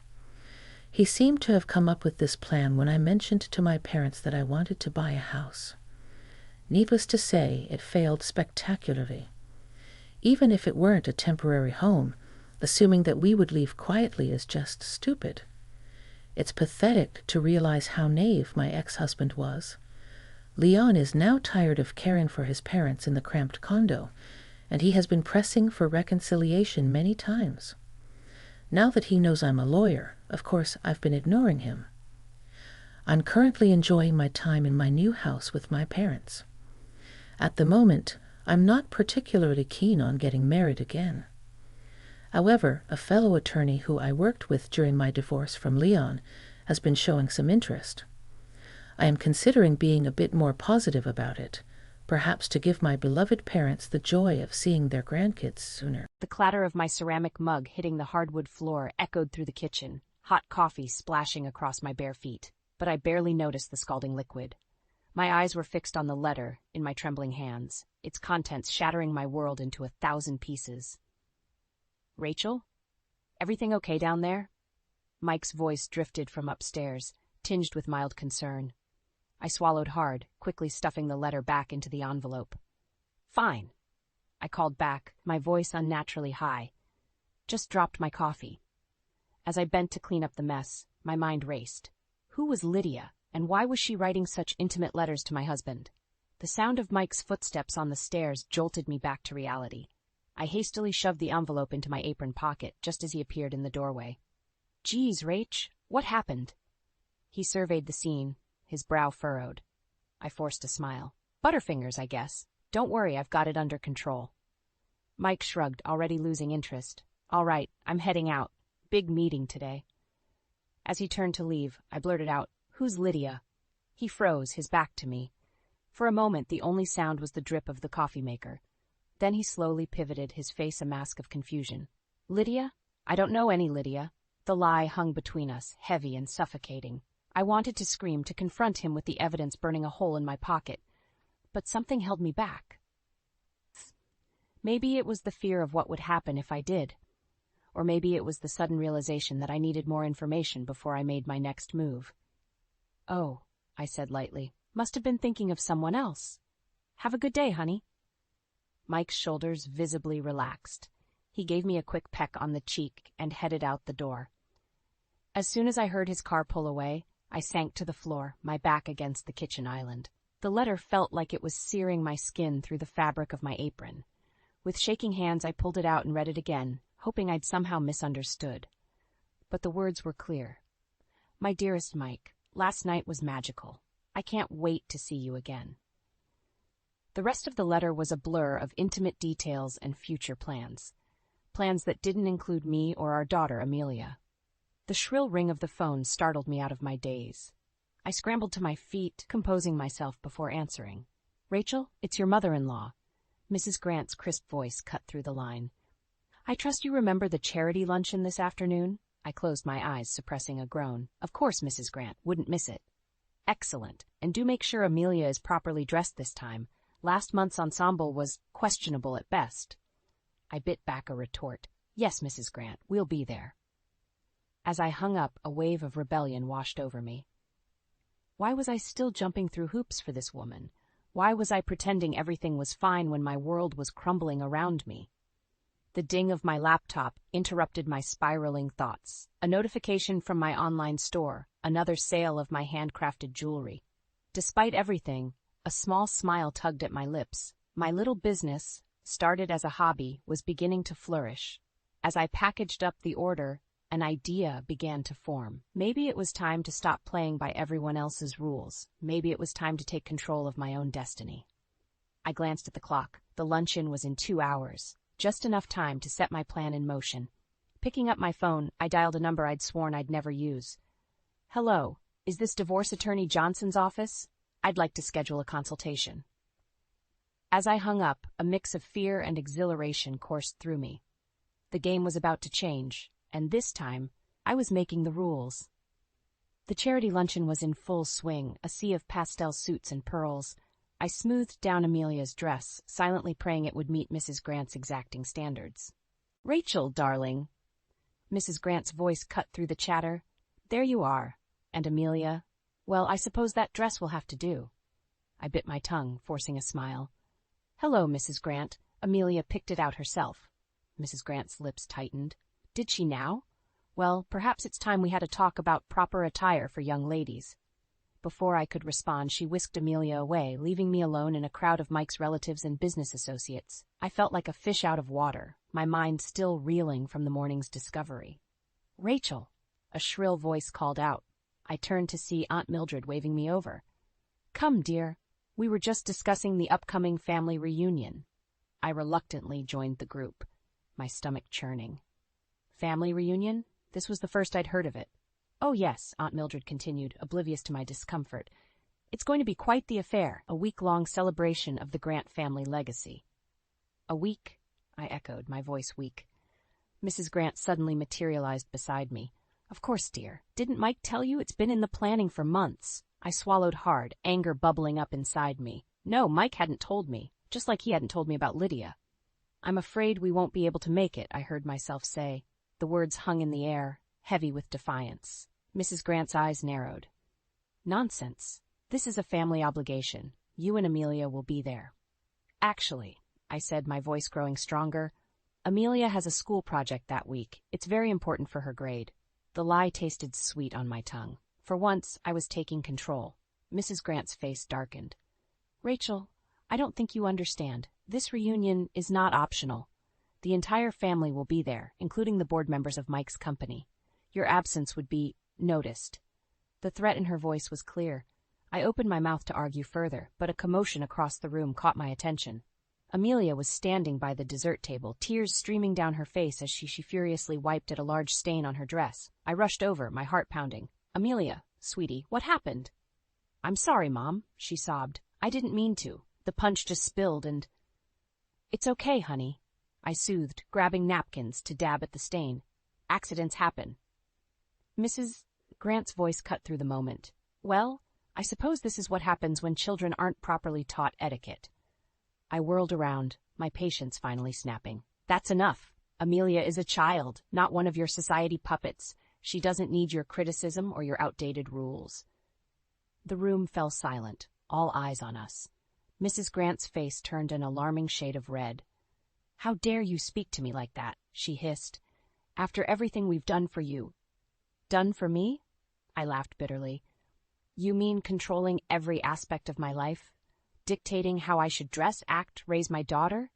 He seemed to have come up with this plan when I mentioned to my parents that I wanted to buy a house. Needless to say, it failed spectacularly. Even if it weren't a temporary home, assuming that we would leave quietly is just stupid. It's pathetic to realize how naive my ex-husband was. Leon is now tired of caring for his parents in the cramped condo, and he has been pressing for reconciliation many times. Now that he knows I'm a lawyer, of course I've been ignoring him. I'm currently enjoying my time in my new house with my parents. At the moment, I'm not particularly keen on getting married again. However, a fellow attorney who I worked with during my divorce from Leon has been showing some interest. I am considering being a bit more positive about it, perhaps to give my beloved parents the joy of seeing their grandkids sooner. The clatter of my ceramic mug hitting the hardwood floor echoed through the kitchen, hot coffee splashing across my bare feet, but I barely noticed the scalding liquid. My eyes were fixed on the letter in my trembling hands, its contents shattering my world into 1,000 pieces. "Rachel? Everything okay down there?" Mike's voice drifted from upstairs, tinged with mild concern. I swallowed hard, quickly stuffing the letter back into the envelope. "Fine," I called back, my voice unnaturally high. Just dropped my coffee. As I bent to clean up the mess, my mind raced. Who was Lydia, and why was she writing such intimate letters to my husband? The sound of Mike's footsteps on the stairs jolted me back to reality. I hastily shoved the envelope into my apron pocket just as he appeared in the doorway. "Geez, Rach, what happened?" He surveyed the scene, his brow furrowed. I forced a smile. "Butterfingers, I guess. Don't worry, I've got it under control." Mike shrugged, already losing interest. "All right, I'm heading out. Big meeting today." As he turned to leave, I blurted out, "Who's Lydia?" He froze, his back to me. For a moment, the only sound was the drip of the coffee maker. Then he slowly pivoted, his face a mask of confusion. "Lydia? I don't know any Lydia." The lie hung between us, heavy and suffocating. I wanted to scream, to confront him with the evidence burning a hole in my pocket, but something held me back. Maybe it was the fear of what would happen if I did. Or maybe it was the sudden realization that I needed more information before I made my next move. "Oh," I said lightly, "must have been thinking of someone else. Have a good day, honey." Mike's shoulders visibly relaxed. He gave me a quick peck on the cheek and headed out the door. As soon as I heard his car pull away, I sank to the floor, my back against the kitchen island. The letter felt like it was searing my skin through the fabric of my apron. With shaking hands, I pulled it out and read it again, hoping I'd somehow misunderstood. But the words were clear. My dearest Mike, last night was magical. I can't wait to see you again. The rest of the letter was a blur of intimate details and future plans. Plans that didn't include me or our daughter, Amelia. The shrill ring of the phone startled me out of my daze. I scrambled to my feet, composing myself before answering. Rachel, it's your mother-in-law. Mrs. Grant's crisp voice cut through the line. I trust you remember the charity luncheon this afternoon? I closed my eyes, suppressing a groan. Of course, Mrs. Grant, wouldn't miss it. Excellent, and do make sure Amelia is properly dressed this time. Last month's ensemble was questionable at best. I bit back a retort. Yes, Mrs. Grant, we'll be there. As I hung up, a wave of rebellion washed over me. Why was I still jumping through hoops for this woman? Why was I pretending everything was fine when my world was crumbling around me? The ding of my laptop interrupted my spiraling thoughts. A notification from my online store, another sale of my handcrafted jewelry. Despite everything, a small smile tugged at my lips. My little business, started as a hobby, was beginning to flourish. As I packaged up the order, an idea began to form. Maybe it was time to stop playing by everyone else's rules. Maybe it was time to take control of my own destiny. I glanced at the clock. The luncheon was in 2 hours. Just enough time to set my plan in motion. Picking up my phone, I dialed a number I'd sworn I'd never use. Hello, is this divorce attorney Johnson's office? I'd like to schedule a consultation. As I hung up, a mix of fear and exhilaration coursed through me. The game was about to change, and this time, I was making the rules. The charity luncheon was in full swing, a sea of pastel suits and pearls. I smoothed down Amelia's dress, silently praying it would meet Mrs. Grant's exacting standards. Rachel, darling. Mrs. Grant's voice cut through the chatter. There you are. And Amelia, well, I suppose that dress will have to do. I bit my tongue, forcing a smile. Hello, Mrs. Grant. Amelia picked it out herself. Mrs. Grant's lips tightened. Did she now? Well, perhaps it's time we had a talk about proper attire for young ladies. Before I could respond, she whisked Amelia away, leaving me alone in a crowd of Mike's relatives and business associates. I felt like a fish out of water, my mind still reeling from the morning's discovery. Rachel, a shrill voice called out. I turned to see Aunt Mildred waving me over. Come, dear. We were just discussing the upcoming family reunion. I reluctantly joined the group, my stomach churning. Family reunion? This was the first I'd heard of it. Oh yes, Aunt Mildred continued, oblivious to my discomfort. It's going to be quite the affair, a week-long celebration of the Grant family legacy. A week? I echoed, my voice weak. Mrs. Grant suddenly materialized beside me. Of course, dear. Didn't Mike tell you? It's been in the planning for months. I swallowed hard, anger bubbling up inside me. No, Mike hadn't told me, just like he hadn't told me about Lydia. I'm afraid we won't be able to make it, I heard myself say. The words hung in the air, heavy with defiance. Mrs. Grant's eyes narrowed. Nonsense. This is a family obligation. You and Amelia will be there. Actually, I said, my voice growing stronger, Amelia has a school project that week. It's very important for her grade. The lie tasted sweet on my tongue. For once, I was taking control. Mrs. Grant's face darkened. Rachel, I don't think you understand. This reunion is not optional. The entire family will be there, including the board members of Mike's company. Your absence would be noticed. The threat in her voice was clear. I opened my mouth to argue further, but a commotion across the room caught my attention. Amelia was standing by the dessert table, tears streaming down her face as she furiously wiped at a large stain on her dress. I rushed over, my heart pounding. Amelia, sweetie, what happened? I'm sorry, Mom, she sobbed. I didn't mean to. The punch just spilled and... It's okay, honey, I soothed, grabbing napkins to dab at the stain. Accidents happen. Mrs. Grant's voice cut through the moment. Well, I suppose this is what happens when children aren't properly taught etiquette. I whirled around, my patience finally snapping. That's enough. Amelia is a child, not one of your society puppets. She doesn't need your criticism or your outdated rules. The room fell silent, all eyes on us. Mrs. Grant's face turned an alarming shade of red. How dare you speak to me like that, she hissed. After everything we've done for you. Done for me? I laughed bitterly. You mean controlling every aspect of my life? Dictating how I should dress, act, raise my daughter?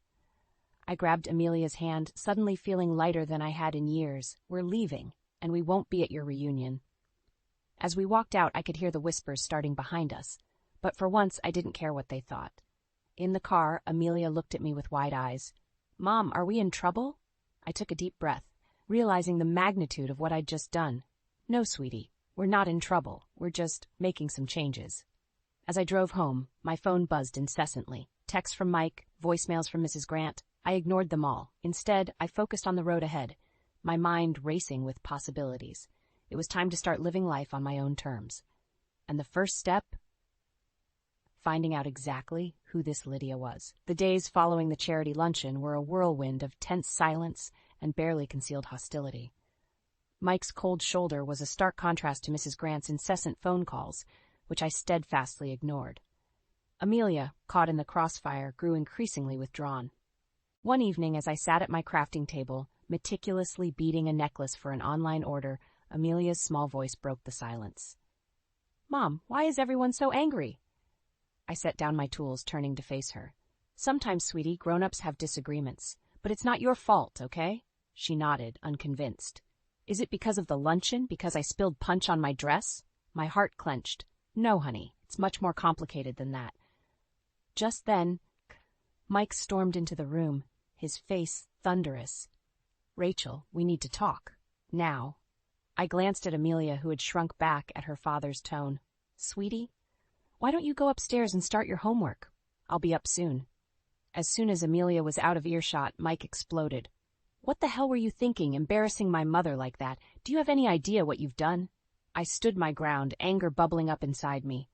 I grabbed Amelia's hand, suddenly feeling lighter than I had in years. We're leaving, and we won't be at your reunion. As we walked out, I could hear the whispers starting behind us, but for once I didn't care what they thought. In the car, Amelia looked at me with wide eyes. Mom, are we in trouble? I took a deep breath, realizing the magnitude of what I'd just done. No, sweetie, we're not in trouble. We're just making some changes. As I drove home, my phone buzzed incessantly. Texts from Mike, voicemails from Mrs. Grant. I ignored them all. Instead, I focused on the road ahead, my mind racing with possibilities. It was time to start living life on my own terms. And the first step? Finding out exactly who this Lydia was. The days following the charity luncheon were a whirlwind of tense silence and barely concealed hostility. Mike's cold shoulder was a stark contrast to Mrs. Grant's incessant phone calls, which I steadfastly ignored. Amelia, caught in the crossfire, grew increasingly withdrawn. One evening, as I sat at my crafting table, meticulously beading a necklace for an online order, Amelia's small voice broke the silence. Mom, why is everyone so angry? I set down my tools, turning to face her. Sometimes, sweetie, grown-ups have disagreements, but it's not your fault, okay? She nodded, unconvinced. Is it because of the luncheon, because I spilled punch on my dress? My heart clenched. No, honey, it's much more complicated than that. Just then, Mike stormed into the room, his face thunderous. Rachel, we need to talk. Now. I glanced at Amelia, who had shrunk back at her father's tone. Sweetie, why don't you go upstairs and start your homework? I'll be up soon. As soon as Amelia was out of earshot, Mike exploded. What the hell were you thinking, embarrassing my mother like that? Do you have any idea what you've done? I stood my ground, anger bubbling up inside me.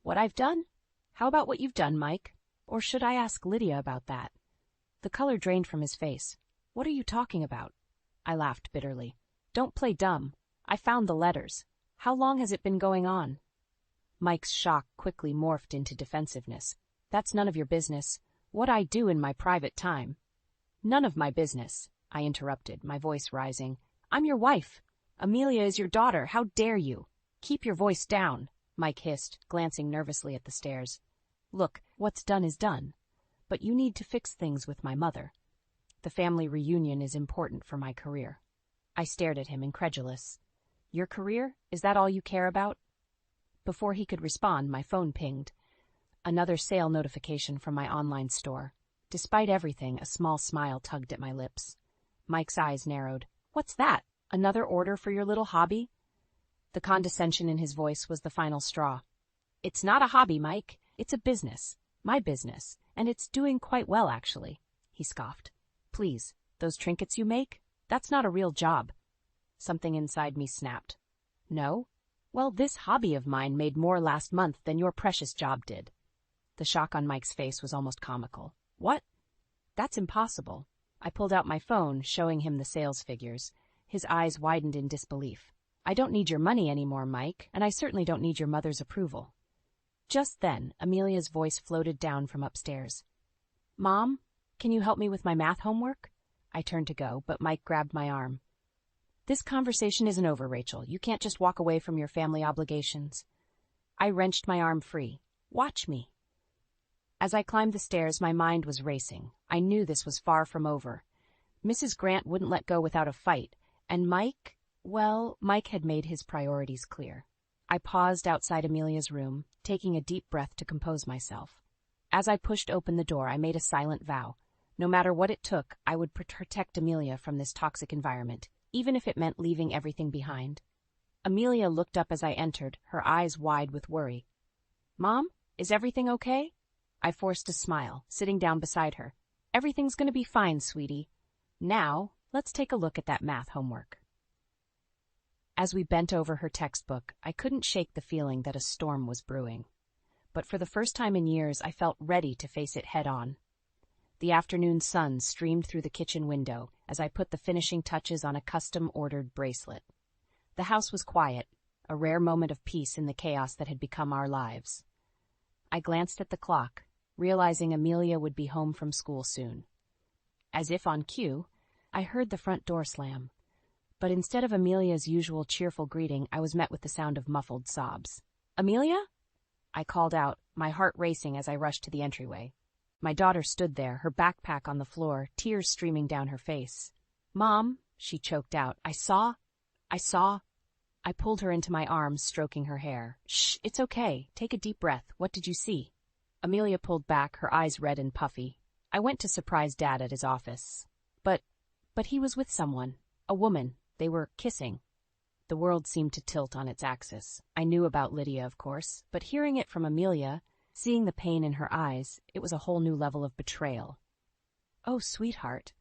What I've done? How about what you've done, Mike? Or should I ask Lydia about that? The color drained from his face. What are you talking about? I laughed bitterly. Don't play dumb. I found the letters. How long has it been going on? Mike's shock quickly morphed into defensiveness. That's none of your business. What I do in my private time. None of my business, I interrupted, my voice rising. I'm your wife. Amelia is your daughter. How dare you? Keep your voice down, Mike hissed, glancing nervously at the stairs. Look, what's done is done. But you need to fix things with my mother. The family reunion is important for my career. I stared at him, incredulous. Your career? Is that all you care about? Before he could respond, my phone pinged. Another sale notification from my online store. Despite everything, a small smile tugged at my lips. Mike's eyes narrowed. What's that? Another order for your little hobby? The condescension in his voice was the final straw. It's not a hobby, Mike. It's a business. My business. And it's doing quite well, actually. He scoffed. Please, those trinkets you make? That's not a real job. Something inside me snapped. No? Well, this hobby of mine made more last month than your precious job did. The shock on Mike's face was almost comical. What? That's impossible. I pulled out my phone, showing him the sales figures. His eyes widened in disbelief. I don't need your money anymore, Mike, and I certainly don't need your mother's approval. Just then, Amelia's voice floated down from upstairs. Mom, can you help me with my math homework? I turned to go, but Mike grabbed my arm. This conversation isn't over, Rachel. You can't just walk away from your family obligations. I wrenched my arm free. Watch me. As I climbed the stairs, my mind was racing. I knew this was far from over. Mrs. Grant wouldn't let go without a fight, and Mike, well, Mike had made his priorities clear. I paused outside Amelia's room, taking a deep breath to compose myself. As I pushed open the door, I made a silent vow. No matter what it took, I would protect Amelia from this toxic environment, even if it meant leaving everything behind. Amelia looked up as I entered, her eyes wide with worry. Mom, is everything okay? I forced a smile, sitting down beside her. Everything's going to be fine, sweetie. Now, let's take a look at that math homework. As we bent over her textbook, I couldn't shake the feeling that a storm was brewing. But for the first time in years, I felt ready to face it head-on. The afternoon sun streamed through the kitchen window as I put the finishing touches on a custom-ordered bracelet. The house was quiet, a rare moment of peace in the chaos that had become our lives. I glanced at the clock, realizing Amelia would be home from school soon. As if on cue, I heard the front door slam. But instead of Amelia's usual cheerful greeting, I was met with the sound of muffled sobs. "Amelia?" I called out, my heart racing as I rushed to the entryway. My daughter stood there, her backpack on the floor, tears streaming down her face. "Mom," she choked out, I saw. I pulled her into my arms, stroking her hair. "Shh, it's okay. Take a deep breath. What did you see?" Amelia pulled back, her eyes red and puffy. "I went to surprise Dad at his office. But he was with someone. A woman. They were kissing." The world seemed to tilt on its axis. I knew about Lydia, of course, but hearing it from Amelia, seeing the pain in her eyes, it was a whole new level of betrayal. "Oh, sweetheart,"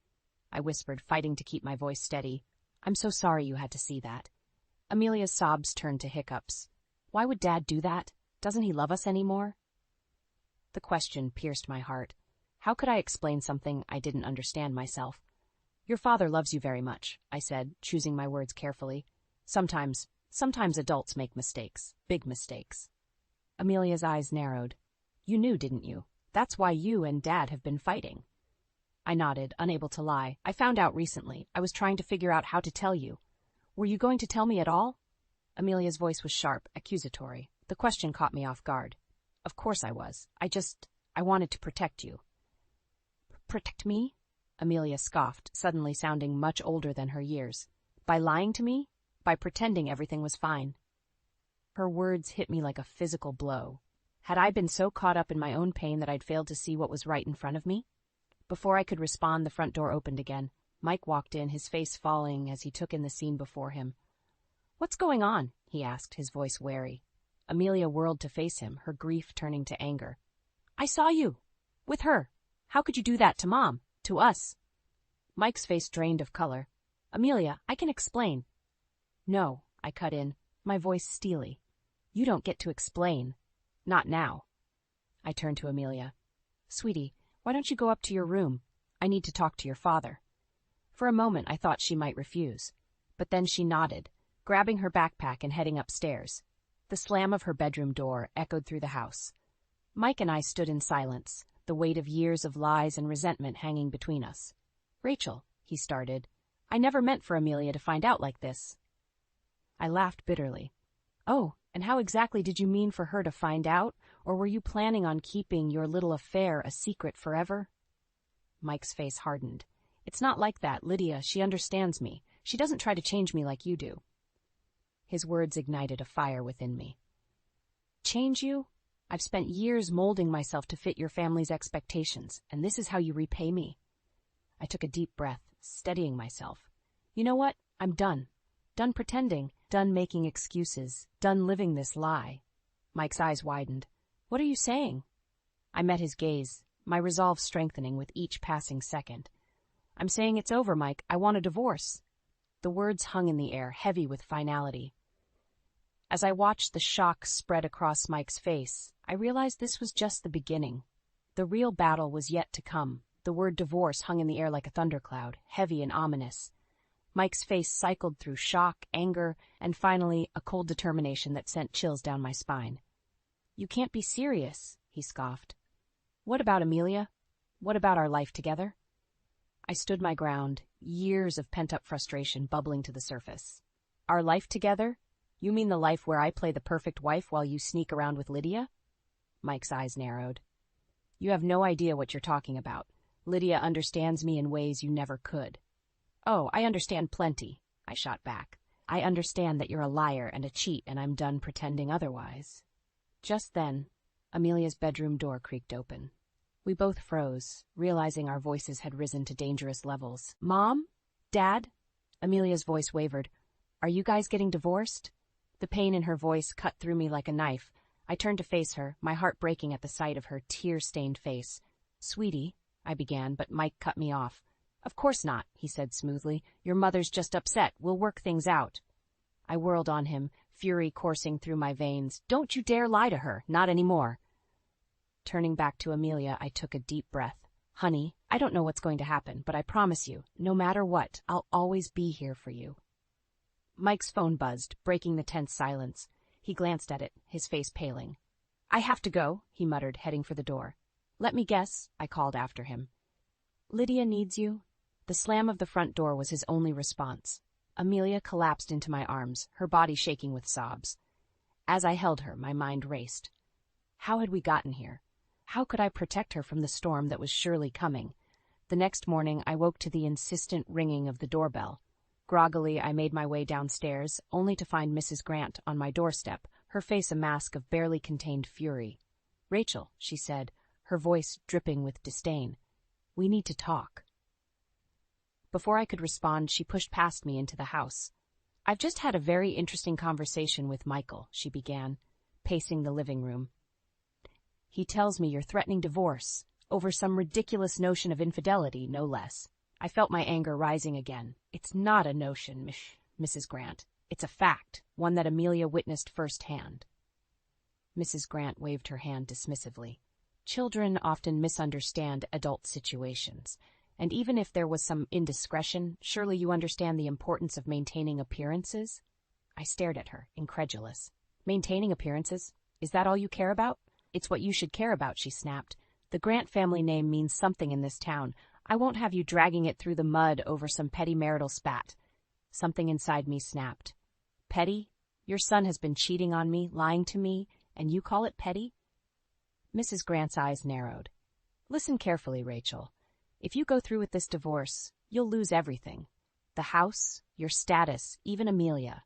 I whispered, fighting to keep my voice steady. "I'm so sorry you had to see that." Amelia's sobs turned to hiccups. "Why would Dad do that? Doesn't he love us anymore?" The question pierced my heart. How could I explain something I didn't understand myself? "Your father loves you very much," I said, choosing my words carefully. Sometimes adults make mistakes, big mistakes." Amelia's eyes narrowed. "You knew, didn't you? That's why you and Dad have been fighting." I nodded, unable to lie. "I found out recently. I was trying to figure out how to tell you. Were you going to tell me at all?" Amelia's voice was sharp, accusatory. The question caught me off guard. "Of course I was. I wanted to protect you." "Protect me?" Amelia scoffed, suddenly sounding much older than her years. "By lying to me? By pretending everything was fine?" Her words hit me like a physical blow. Had I been so caught up in my own pain that I'd failed to see what was right in front of me? Before I could respond, the front door opened again. Mike walked in, his face falling as he took in the scene before him. "What's going on?" he asked, his voice wary. Amelia whirled to face him, her grief turning to anger. "I saw you. With her. How could you do that to Mom? To us?" Mike's face drained of color. "Amelia, I can explain." "No," I cut in, my voice steely. "You don't get to explain. Not now." I turned to Amelia. "Sweetie, why don't you go up to your room? I need to talk to your father." For a moment I thought she might refuse, but then she nodded, grabbing her backpack and heading upstairs. The slam of her bedroom door echoed through the house. Mike and I stood in silence, the weight of years of lies and resentment hanging between us. "Rachel," he started, "I never meant for Amelia to find out like this." I laughed bitterly. "Oh, and how exactly did you mean for her to find out, or were you planning on keeping your little affair a secret forever?" Mike's face hardened. "It's not like that, Lydia. She understands me. She doesn't try to change me like you do." His words ignited a fire within me. "Change you? I've spent years molding myself to fit your family's expectations, and this is how you repay me?" I took a deep breath, steadying myself. "You know what? I'm done. Done pretending, done making excuses, done living this lie." Mike's eyes widened. "What are you saying?" I met his gaze, my resolve strengthening with each passing second. "I'm saying it's over, Mike. I want a divorce." The words hung in the air, heavy with finality. As I watched the shock spread across Mike's face, I realized this was just the beginning. The real battle was yet to come. The word divorce hung in the air like a thundercloud, heavy and ominous. Mike's face cycled through shock, anger, and finally a cold determination that sent chills down my spine. "You can't be serious," he scoffed. "What about Amelia? What about our life together?" I stood my ground, years of pent-up frustration bubbling to the surface. "Our life together? You mean the life where I play the perfect wife while you sneak around with Lydia?" Mike's eyes narrowed. "You have no idea what you're talking about. Lydia understands me in ways you never could." "Oh, I understand plenty," I shot back. "I understand that you're a liar and a cheat, and I'm done pretending otherwise." Just then, Amelia's bedroom door creaked open. We both froze, realizing our voices had risen to dangerous levels. "Mom? Dad?" Amelia's voice wavered. "Are you guys getting divorced?" The pain in her voice cut through me like a knife. I turned to face her, my heart breaking at the sight of her tear-stained face. "Sweetie," I began, but Mike cut me off. "Of course not," he said smoothly. "Your mother's just upset. We'll work things out." I whirled on him, fury coursing through my veins. "Don't you dare lie to her. Not anymore." Turning back to Amelia, I took a deep breath. "Honey, I don't know what's going to happen, but I promise you, no matter what, I'll always be here for you." Mike's phone buzzed, breaking the tense silence. He glanced at it, his face paling. "I have to go," he muttered, heading for the door. "Let me guess," I called after him. "Lydia needs you. The slam of the front door was his only response. Amelia collapsed into my arms, her body shaking with sobs. As I held her, my mind raced. How had we gotten here? How could I protect her from the storm that was surely coming? The next morning, I woke to the insistent ringing of the doorbell. Groggily, I made my way downstairs, only to find Mrs. Grant on my doorstep, her face a mask of barely contained fury. "Rachel," she said, her voice dripping with disdain, "we need to talk." Before I could respond, she pushed past me into the house. "I've just had a very interesting conversation with Michael," she began, pacing the living room. "He tells me you're threatening divorce, over some ridiculous notion of infidelity, no less." I felt my anger rising again. "It's not a notion, Mrs. Grant. It's a fact, one that Amelia witnessed firsthand." Mrs. Grant waved her hand dismissively. "Children often misunderstand adult situations, and even if there was some indiscretion, surely you understand the importance of maintaining appearances?" I stared at her, incredulous. "Maintaining appearances? Is that all you care about?" "It's what you should care about," she snapped. "The Grant family name means something in this town. I won't have you dragging it through the mud over some petty marital spat." Something inside me snapped. "Petty? Your son has been cheating on me, lying to me, and you call it petty?" Mrs. Grant's eyes narrowed. "Listen carefully, Rachel. If you go through with this divorce, you'll lose everything. The house, your status, even Amelia.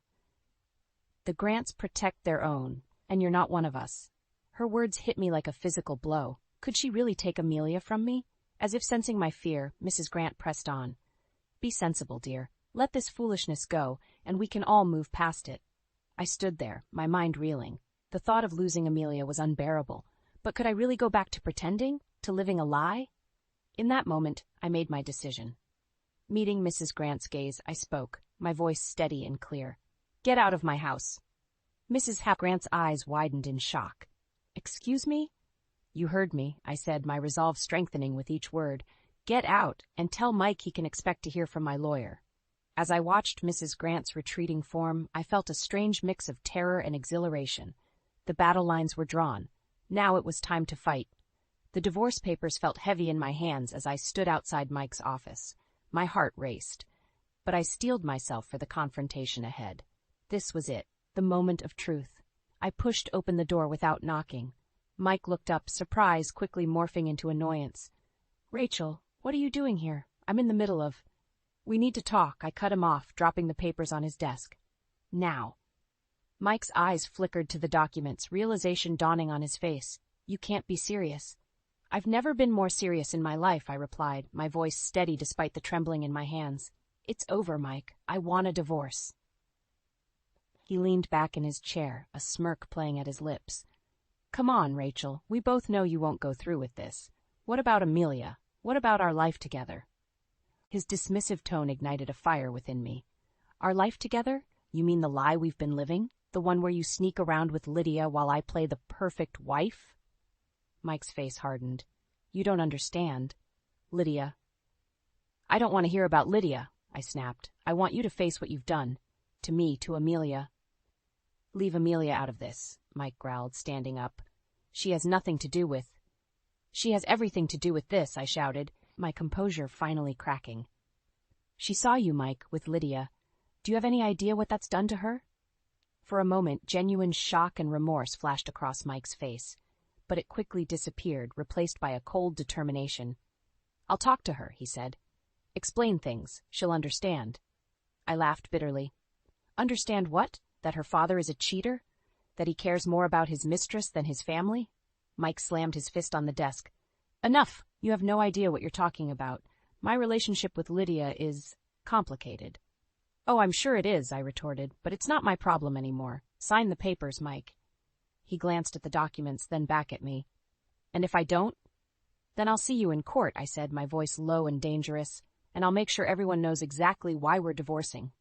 The Grants protect their own, and you're not one of us." Her words hit me like a physical blow. Could she really take Amelia from me? As if sensing my fear, Mrs. Grant pressed on. "Be sensible, dear. Let this foolishness go, and we can all move past it." I stood there, my mind reeling. The thought of losing Amelia was unbearable. But could I really go back to pretending? To living a lie? In that moment, I made my decision. Meeting Mrs. Grant's gaze, I spoke, my voice steady and clear. "Get out of my house." Mrs. Grant's eyes widened in shock. "Excuse me?" "You heard me," I said, my resolve strengthening with each word. "Get out, and tell Mike he can expect to hear from my lawyer." As I watched Mrs. Grant's retreating form, I felt a strange mix of terror and exhilaration. The battle lines were drawn. Now it was time to fight. The divorce papers felt heavy in my hands as I stood outside Mike's office. My heart raced. But I steeled myself for the confrontation ahead. This was it, the moment of truth. I pushed open the door without knocking. Mike looked up, surprise quickly morphing into annoyance. "Rachel, what are you doing here? I'm in the middle of—" "We need to talk," I cut him off, dropping the papers on his desk. "Now." Mike's eyes flickered to the documents, realization dawning on his face. "You can't be serious." "I've never been more serious in my life," I replied, my voice steady despite the trembling in my hands. "It's over, Mike. I want a divorce." He leaned back in his chair, a smirk playing at his lips. "Come on, Rachel. We both know you won't go through with this. What about Amelia? What about our life together?" His dismissive tone ignited a fire within me. "Our life together? You mean the lie we've been living? The one where you sneak around with Lydia while I play the perfect wife?" Mike's face hardened. "You don't understand. Lydia—" "I don't want to hear about Lydia," I snapped. "I want you to face what you've done. To me, to Amelia." "Leave Amelia out of this," Mike growled, standing up. "She has nothing to do with—" "She has everything to do with this," I shouted, my composure finally cracking. "She saw you, Mike, with Lydia. Do you have any idea what that's done to her?" For a moment, genuine shock and remorse flashed across Mike's face, but it quickly disappeared, replaced by a cold determination. "I'll talk to her," he said. "Explain things. She'll understand." I laughed bitterly. "Understand what? That her father is a cheater? That he cares more about his mistress than his family?" Mike slammed his fist on the desk. "Enough! You have no idea what you're talking about. My relationship with Lydia is complicated." "Oh, I'm sure it is," I retorted, "but it's not my problem anymore. Sign the papers, Mike." He glanced at the documents, then back at me. "And if I don't?" "Then I'll see you in court," I said, my voice low and dangerous, "and I'll make sure everyone knows exactly why we're divorcing."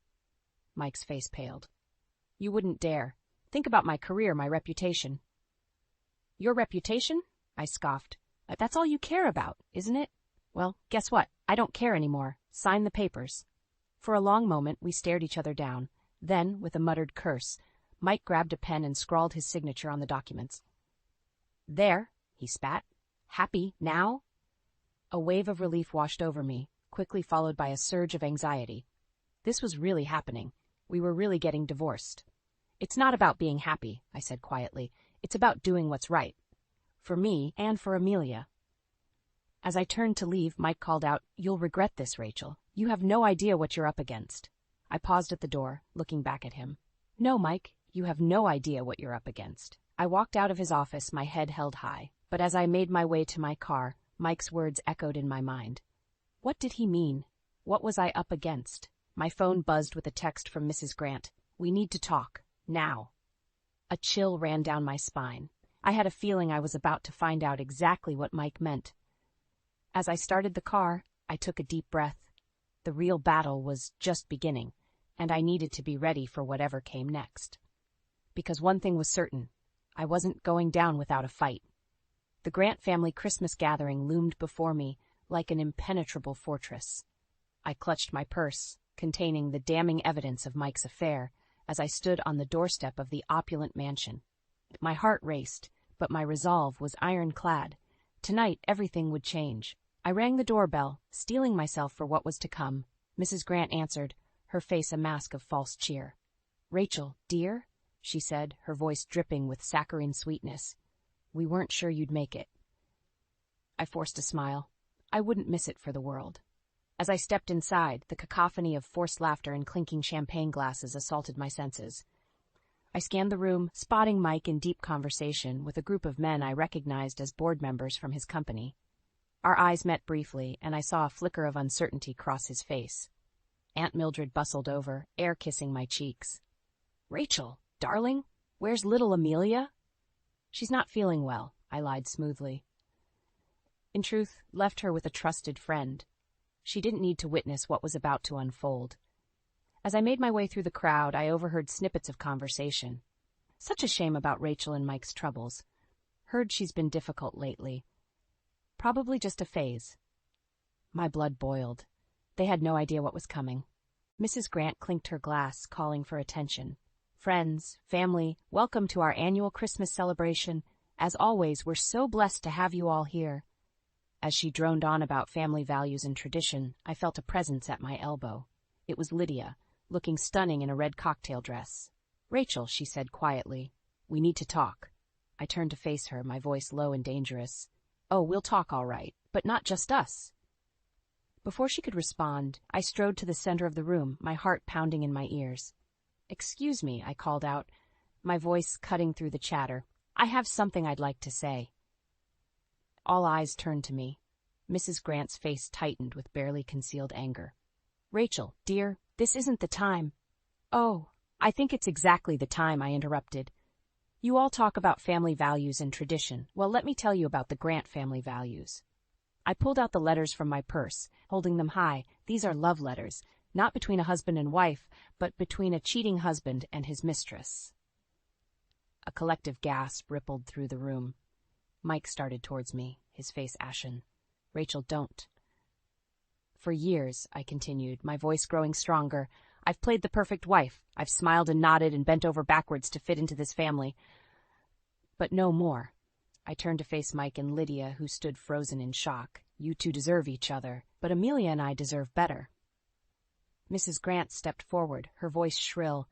Mike's face paled. "You wouldn't dare. Think about my career, my reputation." "Your reputation?" I scoffed. "That's all you care about, isn't it? Well, guess what? I don't care anymore. Sign the papers." For a long moment, we stared each other down. Then, with a muttered curse, Mike grabbed a pen and scrawled his signature on the documents. "There," he spat. "Happy now?" A wave of relief washed over me. quickly followed by a surge of anxiety. This was really happening. We were really getting divorced. "It's not about being happy," I said quietly. "It's about doing what's right. For me and for Amelia." As I turned to leave, Mike called out, "You'll regret this, Rachel. You have no idea what you're up against." I paused at the door, looking back at him. "No, Mike, you have no idea what you're up against." I walked out of his office, my head held high, but as I made my way to my car, Mike's words echoed in my mind. What did he mean? What was I up against? My phone buzzed with a text from Mrs. Grant. "We need to talk. Now." A chill ran down my spine. I had a feeling I was about to find out exactly what Mike meant. As I started the car, I took a deep breath. The real battle was just beginning, and I needed to be ready for whatever came next. Because one thing was certain, I wasn't going down without a fight. The Grant family Christmas gathering loomed before me like an impenetrable fortress. I clutched my purse, containing the damning evidence of Mike's affair, as I stood on the doorstep of the opulent mansion. My heart raced, but my resolve was ironclad. Tonight, everything would change. I rang the doorbell, steeling myself for what was to come. Mrs. Grant answered, her face a mask of false cheer. "Rachel, dear," she said, her voice dripping with saccharine sweetness. "We weren't sure you'd make it." I forced a smile. I wouldn't miss it for the world. As I stepped inside, the cacophony of forced laughter and clinking champagne glasses assaulted my senses. I scanned the room, spotting Mike in deep conversation with a group of men I recognized as board members from his company. Our eyes met briefly, and I saw a flicker of uncertainty cross his face. Aunt Mildred bustled over, air-kissing my cheeks. "Rachel, darling, where's little Amelia?" "She's not feeling well," I lied smoothly. In truth, left her with a trusted friend. She didn't need to witness what was about to unfold. As I made my way through the crowd, I overheard snippets of conversation. Such a shame about Rachel and Mike's troubles. Heard she's been difficult lately. Probably just a phase. My blood boiled. They had no idea what was coming. Mrs. Grant clinked her glass, calling for attention. "Friends, family, welcome to our annual Christmas celebration. As always, we're so blessed to have you all here." As she droned on about family values and tradition, I felt a presence at my elbow. It was Lydia, looking stunning in a red cocktail dress. "Rachel," she said quietly, "we need to talk." I turned to face her, my voice low and dangerous. "Oh, we'll talk all right, but not just us." Before she could respond, I strode to the center of the room, my heart pounding in my ears. "Excuse me," I called out, my voice cutting through the chatter. "I have something I'd like to say." All eyes turned to me. Mrs. Grant's face tightened with barely concealed anger. "Rachel, dear, this isn't the time." "Oh, I think it's exactly the time," I interrupted. "You all talk about family values and tradition. Well, let me tell you about the Grant family values." I pulled out the letters from my purse, holding them high. These are love letters, not between a husband and wife, but between a cheating husband and his mistress. A collective gasp rippled through the room. Mike started towards me, his face ashen. "Rachel, don't." "For years," I continued, my voice growing stronger, "I've played the perfect wife. I've smiled and nodded and bent over backwards to fit into this family. But no more." I turned to face Mike and Lydia, who stood frozen in shock. "You two deserve each other, but Amelia and I deserve better." Mrs. Grant stepped forward, her voice shrill.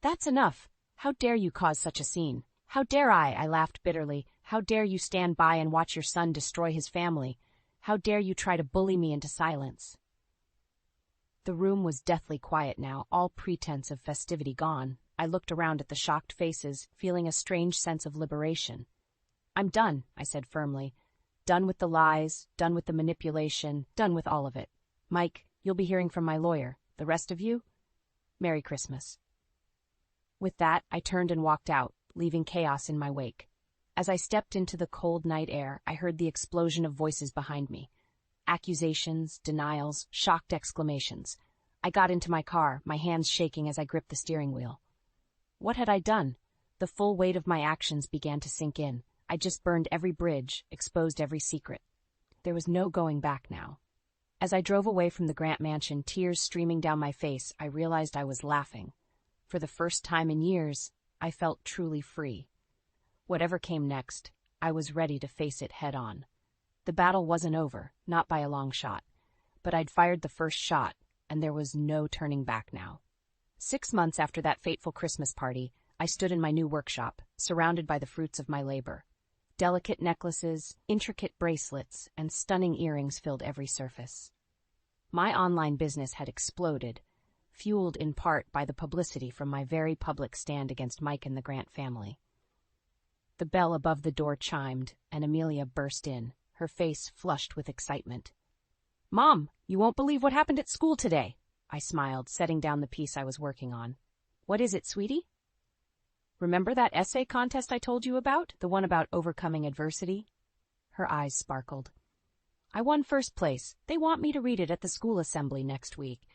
"That's enough. How dare you cause such a scene? How dare I laughed bitterly. "How dare you stand by and watch your son destroy his family? How dare you try to bully me into silence?" The room was deathly quiet now, all pretense of festivity gone. I looked around at the shocked faces, feeling a strange sense of liberation. "I'm done," I said firmly. "Done with the lies, done with the manipulation, done with all of it. Mike, you'll be hearing from my lawyer. The rest of you, Merry Christmas." With that, I turned and walked out, leaving chaos in my wake. As I stepped into the cold night air, I heard the explosion of voices behind me. Accusations, denials, shocked exclamations. I got into my car, my hands shaking as I gripped the steering wheel. What had I done? The full weight of my actions began to sink in. I just burned every bridge, exposed every secret. There was no going back now. As I drove away from the Grant mansion, tears streaming down my face, I realized I was laughing. For the first time in years, I felt truly free. Whatever came next, I was ready to face it head on. The battle wasn't over, not by a long shot. but I'd fired the first shot, and there was no turning back now. 6 months after that fateful Christmas party, I stood in my new workshop, surrounded by the fruits of my labor. Delicate necklaces, intricate bracelets, and stunning earrings filled every surface. My online business had exploded, fueled in part by the publicity from my very public stand against Mike and the Grant family. The bell above the door chimed, and Amelia burst in, her face flushed with excitement. "Mom, you won't believe what happened at school today," I smiled, setting down the piece I was working on. "What is it, sweetie?" "Remember that essay contest I told you about? The one about overcoming adversity?" Her eyes sparkled. "I won first place. They want me to read it at the school assembly next week."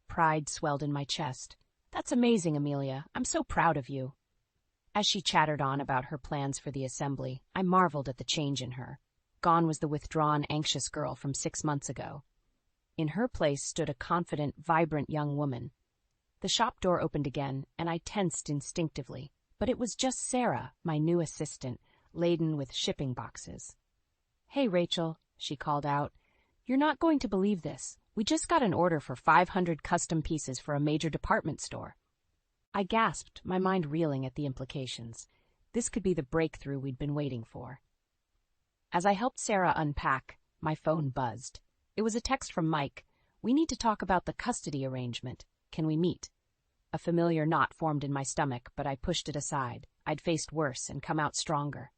Pride swelled in my chest. "That's amazing, Amelia. I'm so proud of you." As she chattered on about her plans for the assembly, I marveled at the change in her. Gone was the withdrawn, anxious girl from 6 months ago. In her place stood a confident, vibrant young woman. The shop door opened again, and I tensed instinctively, but it was just Sarah, my new assistant, laden with shipping boxes. "Hey, Rachel," she called out. "You're not going to believe this. We just got an order for 500 custom pieces for a major department store." I gasped, my mind reeling at the implications. This could be the breakthrough we'd been waiting for. As I helped Sarah unpack, my phone buzzed. It was a text from Mike. "We need to talk about the custody arrangement. Can we meet?" A familiar knot formed in my stomach, but I pushed it aside. I'd faced worse and come out stronger.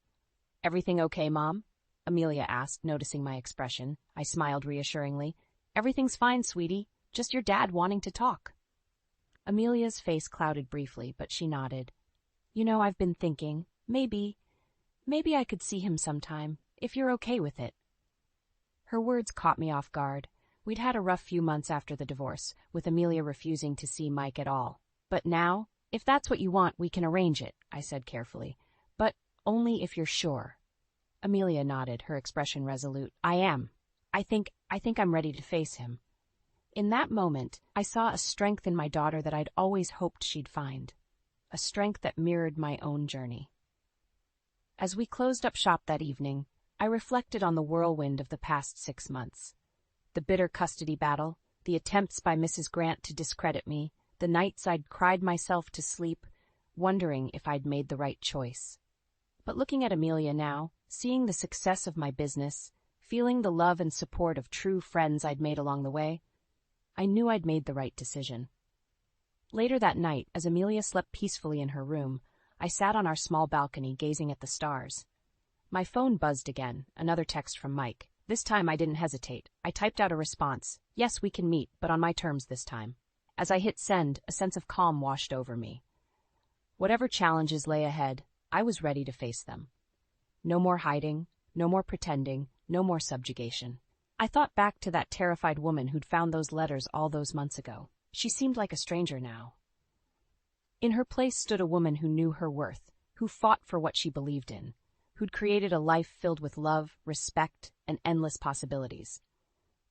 "Everything okay, Mom?" Amelia asked, noticing my expression. I smiled reassuringly. "Everything's fine, sweetie. Just your dad wanting to talk." Amelia's face clouded briefly, but she nodded. "You know, I've been thinking, maybe I could see him sometime, if you're okay with it." Her words caught me off guard. We'd had a rough few months after the divorce, with Amelia refusing to see Mike at all. "But now, if that's what you want, we can arrange it," I said carefully. "But only if you're sure." Amelia nodded, her expression resolute. "I am. I think I'm ready to face him." In that moment, I saw a strength in my daughter that I'd always hoped she'd find, a strength that mirrored my own journey. As we closed up shop that evening, I reflected on the whirlwind of the past 6 months. The bitter custody battle, the attempts by Mrs. Grant to discredit me, the nights I'd cried myself to sleep, wondering if I'd made the right choice. But looking at Amelia now, seeing the success of my business, feeling the love and support of true friends I'd made along the way, I knew I'd made the right decision. Later that night, as Amelia slept peacefully in her room, I sat on our small balcony gazing at the stars. My phone buzzed again, another text from Mike. This time I didn't hesitate. I typed out a response. "Yes, we can meet, but on my terms this time." As I hit send, a sense of calm washed over me. Whatever challenges lay ahead, I was ready to face them. No more hiding, no more pretending, no more subjugation. I thought back to that terrified woman who'd found those letters all those months ago. She seemed like a stranger now. In her place stood a woman who knew her worth, who fought for what she believed in, who'd created a life filled with love, respect, and endless possibilities.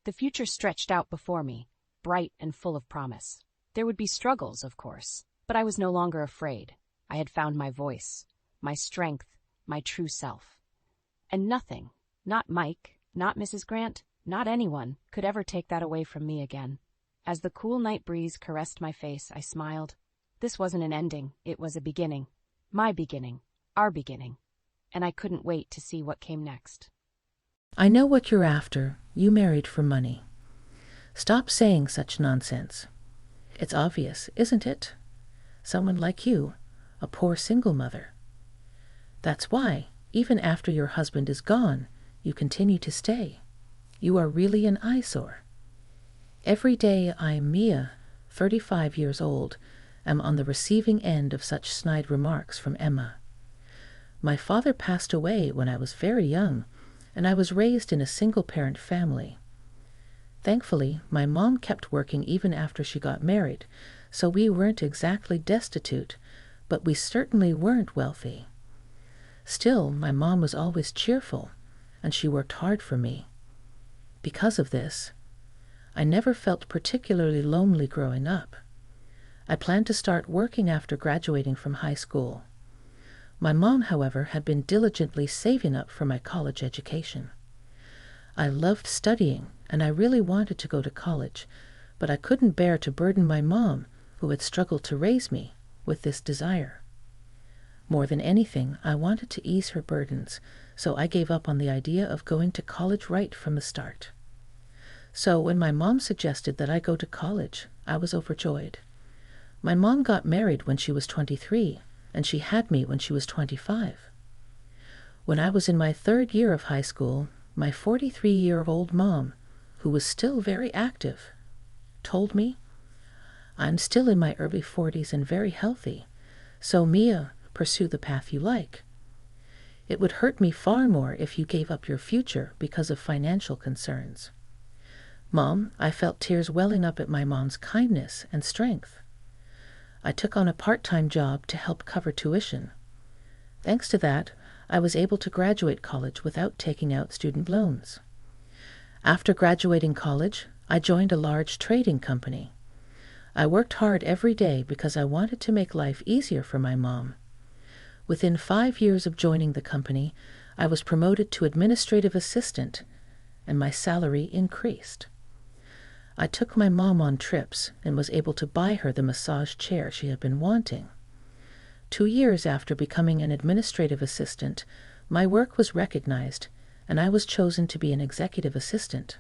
The future stretched out before me, bright and full of promise. There would be struggles, of course, but I was no longer afraid. I had found my voice, my strength, my true self. And nothing, not Mike, not Mrs. Grant, not anyone, could ever take that away from me again. As the cool night breeze caressed my face, I smiled. This wasn't an ending, it was a beginning. My beginning, our beginning. And I couldn't wait to see what came next. "I know what you're after. You married for money. Stop saying such nonsense. It's obvious, isn't it? Someone like you, a poor single mother. That's why, even after your husband is gone, you continue to stay. You are really an eyesore. Every day I, Mia, 35 years old, am on the receiving end of such snide remarks from Emma. My father passed away when I was very young, and I was raised in a single-parent family. Thankfully, my mom kept working even after she got married, so we weren't exactly destitute, but we certainly weren't wealthy. Still, my mom was always cheerful, and she worked hard for me. Because of this, I never felt particularly lonely growing up. I planned to start working after graduating from high school. My mom, however, had been diligently saving up for my college education. I loved studying, and I really wanted to go to college, but I couldn't bear to burden my mom, who had struggled to raise me, with this desire. More than anything, I wanted to ease her burdens, so I gave up on the idea of going to college right from the start. So when my mom suggested that I go to college, I was overjoyed. My mom got married when she was 23, and she had me when she was 25. When I was in my 3rd year of high school, my 43-year-old mom, who was still very active, told me, "I'm still in my early 40s and very healthy, so Mia, pursue the path you like. It would hurt me far more if you gave up your future because of financial concerns." Mom, I felt tears welling up at my mom's kindness and strength. I took on a part-time job to help cover tuition. Thanks to that, I was able to graduate college without taking out student loans. After graduating college, I joined a large trading company. I worked hard every day because I wanted to make life easier for my mom. Within 5 years of joining the company, I was promoted to administrative assistant, and my salary increased. I took my mom on trips and was able to buy her the massage chair she had been wanting. 2 years after becoming an administrative assistant, my work was recognized, and I was chosen to be an executive assistant.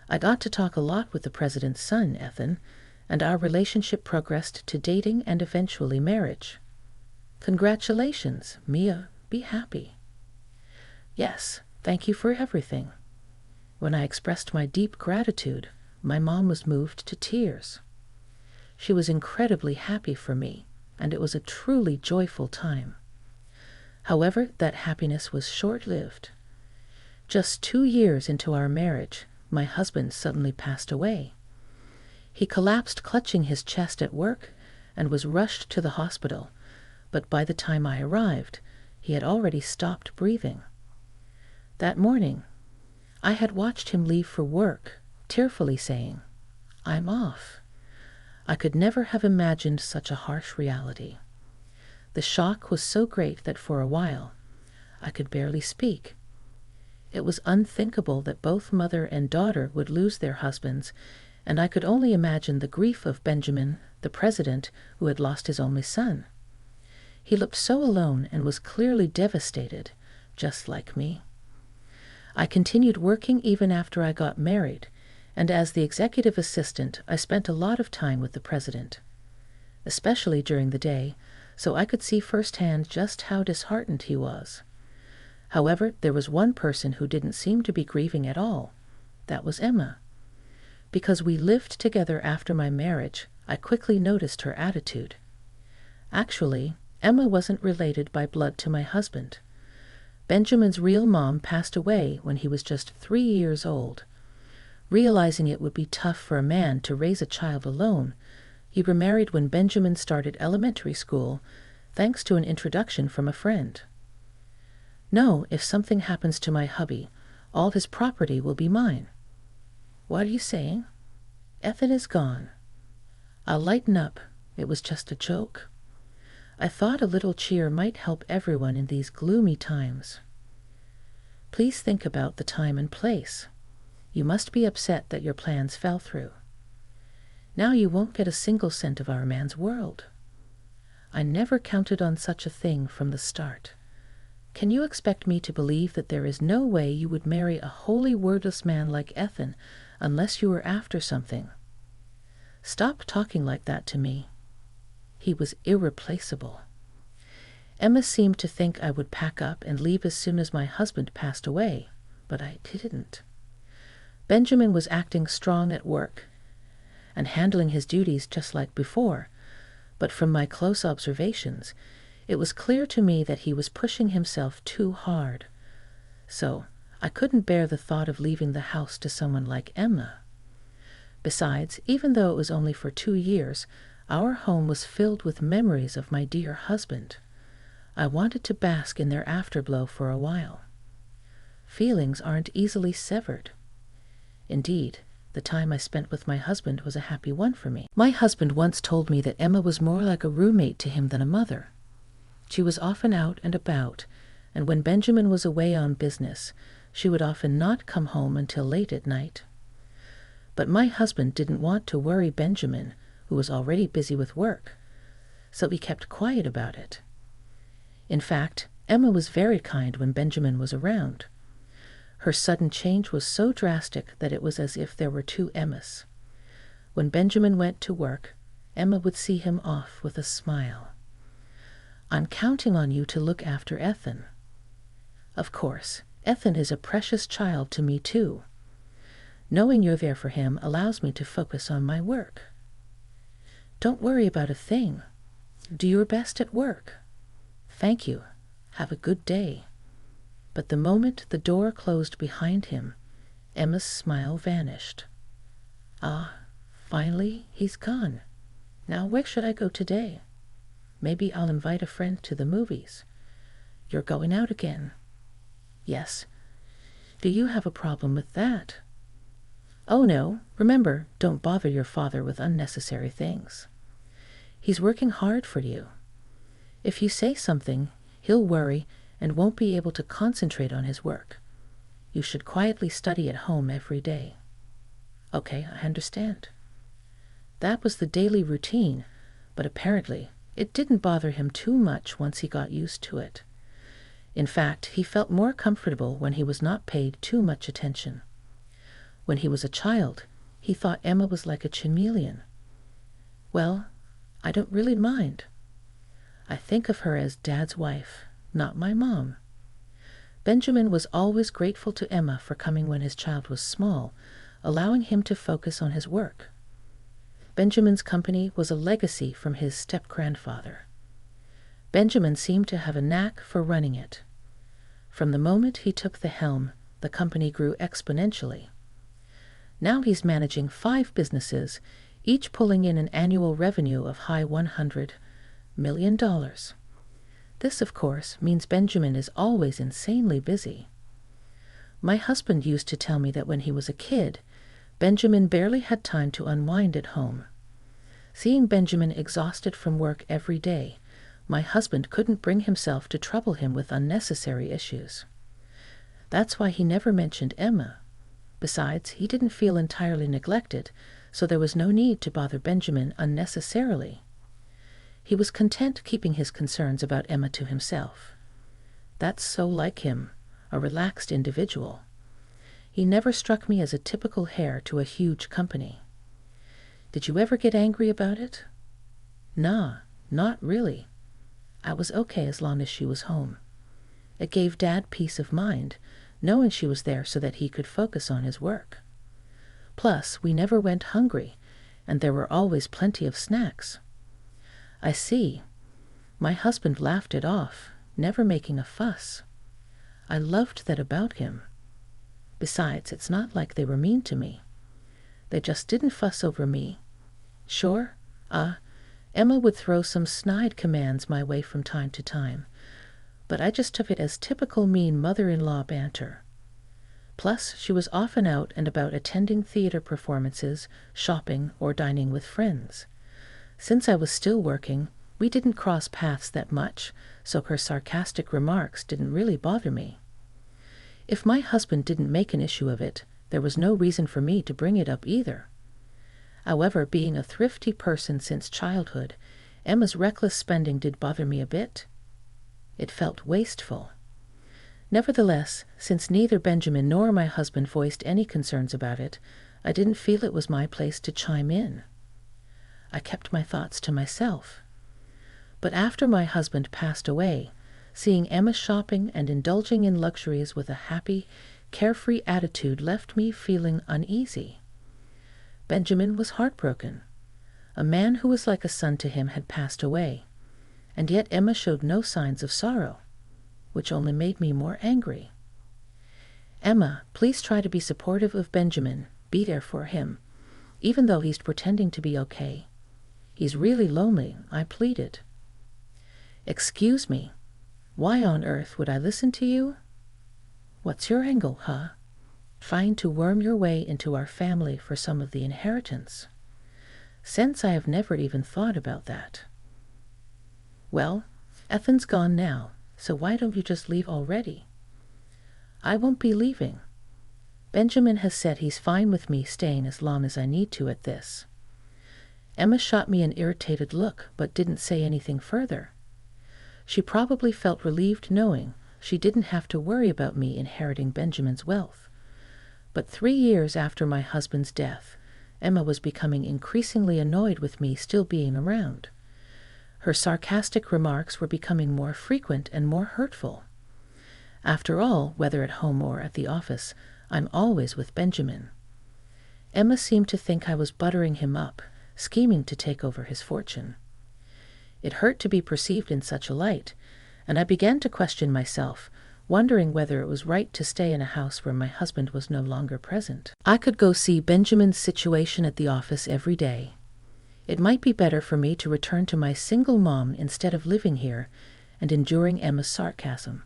I got to talk a lot with the president's son, Ethan, and our relationship progressed to dating and eventually marriage. Congratulations, Mia. Be happy. Yes, thank you for everything. When I expressed my deep gratitude, my mom was moved to tears. She was incredibly happy for me, and it was a truly joyful time. However, that happiness was short-lived. Just 2 years into our marriage, my husband suddenly passed away. He collapsed clutching his chest at work and was rushed to the hospital, but by the time I arrived, he had already stopped breathing. That morning, I had watched him leave for work, tearfully saying, "I'm off." I could never have imagined such a harsh reality. The shock was so great that for a while, I could barely speak. It was unthinkable that both mother and daughter would lose their husbands, and I could only imagine the grief of Benjamin, the president, who had lost his only son. He looked so alone and was clearly devastated, just like me. I continued working even after I got married, and as the executive assistant, I spent a lot of time with the president, especially during the day, so I could see firsthand just how disheartened he was. However, there was one person who didn't seem to be grieving at all. That was Emma. Because we lived together after my marriage, I quickly noticed her attitude. Actually, Emma wasn't related by blood to my husband. Benjamin's real mom passed away when he was just 3 years old. Realizing it would be tough for a man to raise a child alone, he remarried when Benjamin started elementary school, thanks to an introduction from a friend. "No, if something happens to my hubby, all his property will be mine." "What are you saying?" "Ethan is gone." "I'll lighten up. It was just a joke." I thought a little cheer might help everyone in these gloomy times. Please think about the time and place. You must be upset that your plans fell through. Now you won't get a single cent of our man's world. I never counted on such a thing from the start. Can you expect me to believe that there is no way you would marry a wholly wordless man like Ethan unless you were after something? Stop talking like that to me. He was irreplaceable. Emma seemed to think I would pack up and leave as soon as my husband passed away, but I didn't. Benjamin was acting strong at work and handling his duties just like before, but from my close observations, it was clear to me that he was pushing himself too hard. So I couldn't bear the thought of leaving the house to someone like Emma. Besides, even though it was only for 2 years, our home was filled with memories of my dear husband. I wanted to bask in their afterglow for a while. Feelings aren't easily severed. Indeed, the time I spent with my husband was a happy one for me. My husband once told me that Emma was more like a roommate to him than a mother. She was often out and about, and when Benjamin was away on business, she would often not come home until late at night, But my husband didn't want to worry Benjamin, who was already busy with work, so he kept quiet about it. In fact, Emma was very kind when Benjamin was around. Her sudden change was so drastic that it was as if there were two Emmas. When Benjamin went to work, Emma would see him off with a smile. "I'm counting on you to look after Ethan." Of course, Ethan is a precious child to me too. Knowing you're there for him allows me to focus on my work. Don't worry about a thing. Do your best at work. Thank you. Have a good day. But the moment the door closed behind him, Emma's smile vanished. Ah, finally he's gone. Now where should I go today? Maybe I'll invite a friend to the movies. You're going out again. Yes. Do you have a problem with that? Oh no, remember, don't bother your father with unnecessary things. He's working hard for you. If you say something, he'll worry and won't be able to concentrate on his work. You should quietly study at home every day. Okay, I understand. That was the daily routine, but apparently it didn't bother him too much once he got used to it. In fact, he felt more comfortable when he was not paid too much attention. When he was a child, he thought Emma was like a chameleon. Well, I don't really mind. I think of her as Dad's wife, not my mom. Benjamin was always grateful to Emma for coming when his child was small, allowing him to focus on his work. Benjamin's company was a legacy from his step-grandfather. Benjamin seemed to have a knack for running it. From the moment he took the helm, the company grew exponentially. Now he's managing 5 businesses, each pulling in an annual revenue of high $100 million. This, of course, means Benjamin is always insanely busy. My husband used to tell me that when he was a kid, Benjamin barely had time to unwind at home. Seeing Benjamin exhausted from work every day, my husband couldn't bring himself to trouble him with unnecessary issues. That's why he never mentioned Emma. Besides, he didn't feel entirely neglected, so there was no need to bother Benjamin unnecessarily. He was content keeping his concerns about Emma to himself. That's so like him, a relaxed individual. He never struck me as a typical heir to a huge company. Did you ever get angry about it? Nah, not really. I was okay as long as she was home. It gave Dad peace of mind, knowing she was there so that he could focus on his work. Plus, we never went hungry, and there were always plenty of snacks. I see. My husband laughed it off, never making a fuss. I loved that about him. Besides, it's not like they were mean to me. They just didn't fuss over me. Sure, Emma would throw some snide commands my way from time to time, but I just took it as typical mean mother-in-law banter. Plus, she was often out and about attending theater performances, shopping, or dining with friends. Since I was still working, we didn't cross paths that much, so her sarcastic remarks didn't really bother me. If my husband didn't make an issue of it, there was no reason for me to bring it up either. However, being a thrifty person since childhood, Emma's reckless spending did bother me a bit. It felt wasteful. Nevertheless, since neither Benjamin nor my husband voiced any concerns about it, I didn't feel it was my place to chime in. I kept my thoughts to myself. But after my husband passed away, seeing Emma shopping and indulging in luxuries with a happy, carefree attitude left me feeling uneasy. Benjamin was heartbroken. A man who was like a son to him had passed away, and yet Emma showed no signs of sorrow, which only made me more angry. Emma, please try to be supportive of Benjamin, be there for him, even though he's pretending to be okay. He's really lonely, I pleaded. Excuse me, why on earth would I listen to you? What's your angle, huh? Trying to worm your way into our family for some of the inheritance? Since I have never even thought about that. Well, Ethan's gone now, so why don't you just leave already? I won't be leaving. Benjamin has said he's fine with me staying as long as I need to at this. Emma shot me an irritated look, but didn't say anything further. She probably felt relieved knowing she didn't have to worry about me inheriting Benjamin's wealth. But 3 years after my husband's death, Emma was becoming increasingly annoyed with me still being around. Her sarcastic remarks were becoming more frequent and more hurtful. After all, whether at home or at the office, I'm always with Benjamin. Emma seemed to think I was buttering him up, scheming to take over his fortune. It hurt to be perceived in such a light, and I began to question myself, wondering whether it was right to stay in a house where my husband was no longer present. I could go see Benjamin's situation at the office every day. It might be better for me to return to my single mom instead of living here and enduring Emma's sarcasm.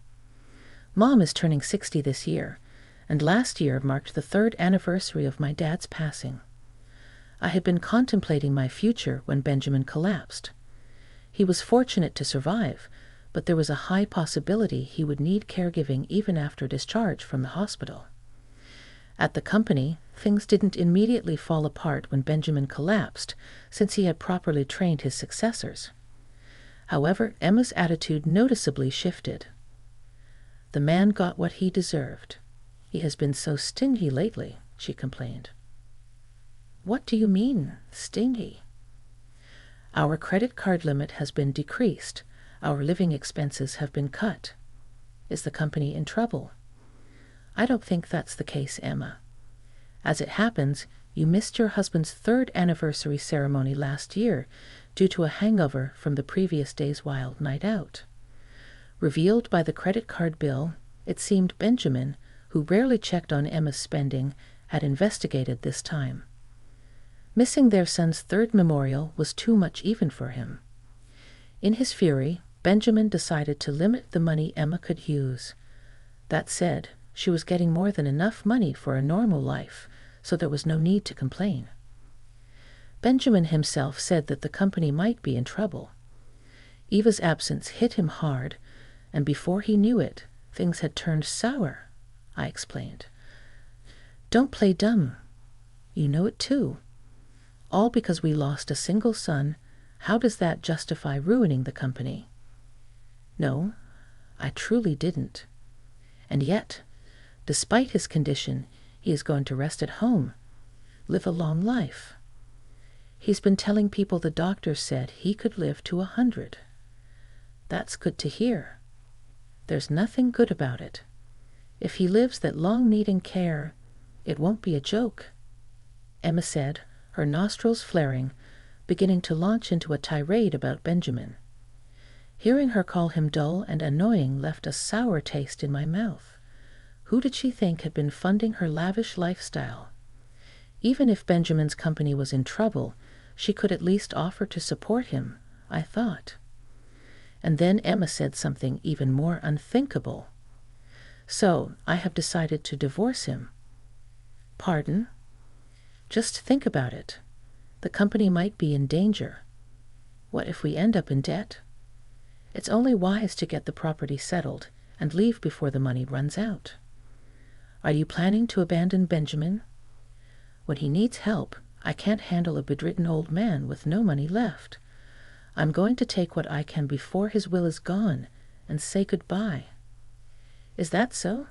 Mom is turning 60 this year, and last year marked the 3rd anniversary of my dad's passing. I had been contemplating my future when Benjamin collapsed. He was fortunate to survive, but there was a high possibility he would need caregiving even after discharge from the hospital. At the company, things didn't immediately fall apart when Benjamin collapsed, since he had properly trained his successors. However, Emma's attitude noticeably shifted. The man got what he deserved. He has been so stingy lately, she complained. What do you mean, stingy? Our credit card limit has been decreased. Our living expenses have been cut. Is the company in trouble? I don't think that's the case, Emma. As it happens, you missed your husband's 3rd anniversary ceremony last year due to a hangover from the previous day's wild night out. Revealed by the credit card bill, it seemed Benjamin, who rarely checked on Emma's spending, had investigated this time. Missing their son's 3rd memorial was too much even for him. In his fury, Benjamin decided to limit the money Emma could use. That said, she was getting more than enough money for a normal life, so there was no need to complain. Benjamin himself said that the company might be in trouble. Eva's absence hit him hard, and before he knew it, things had turned sour, I explained. Don't play dumb. You know it too. All because we lost a single son. How does that justify ruining the company? No, I truly didn't. And yet, despite his condition, he is going to rest at home, live a long life. He's been telling people the doctor said he could live to 100. That's good to hear. There's nothing good about it. If he lives that long needing care, it won't be a joke, Emma said, her nostrils flaring, beginning to launch into a tirade about Benjamin. Hearing her call him dull and annoying left a sour taste in my mouth. Who did she think had been funding her lavish lifestyle? Even if Benjamin's company was in trouble, she could at least offer to support him, I thought. And then Emma said something even more unthinkable. So, I have decided to divorce him. Pardon? Just think about it. The company might be in danger. What if we end up in debt? It's only wise to get the property settled and leave before the money runs out. Are you planning to abandon Benjamin? When he needs help, I can't handle a bedridden old man with no money left. I'm going to take what I can before his will is gone and say goodbye. Is that so?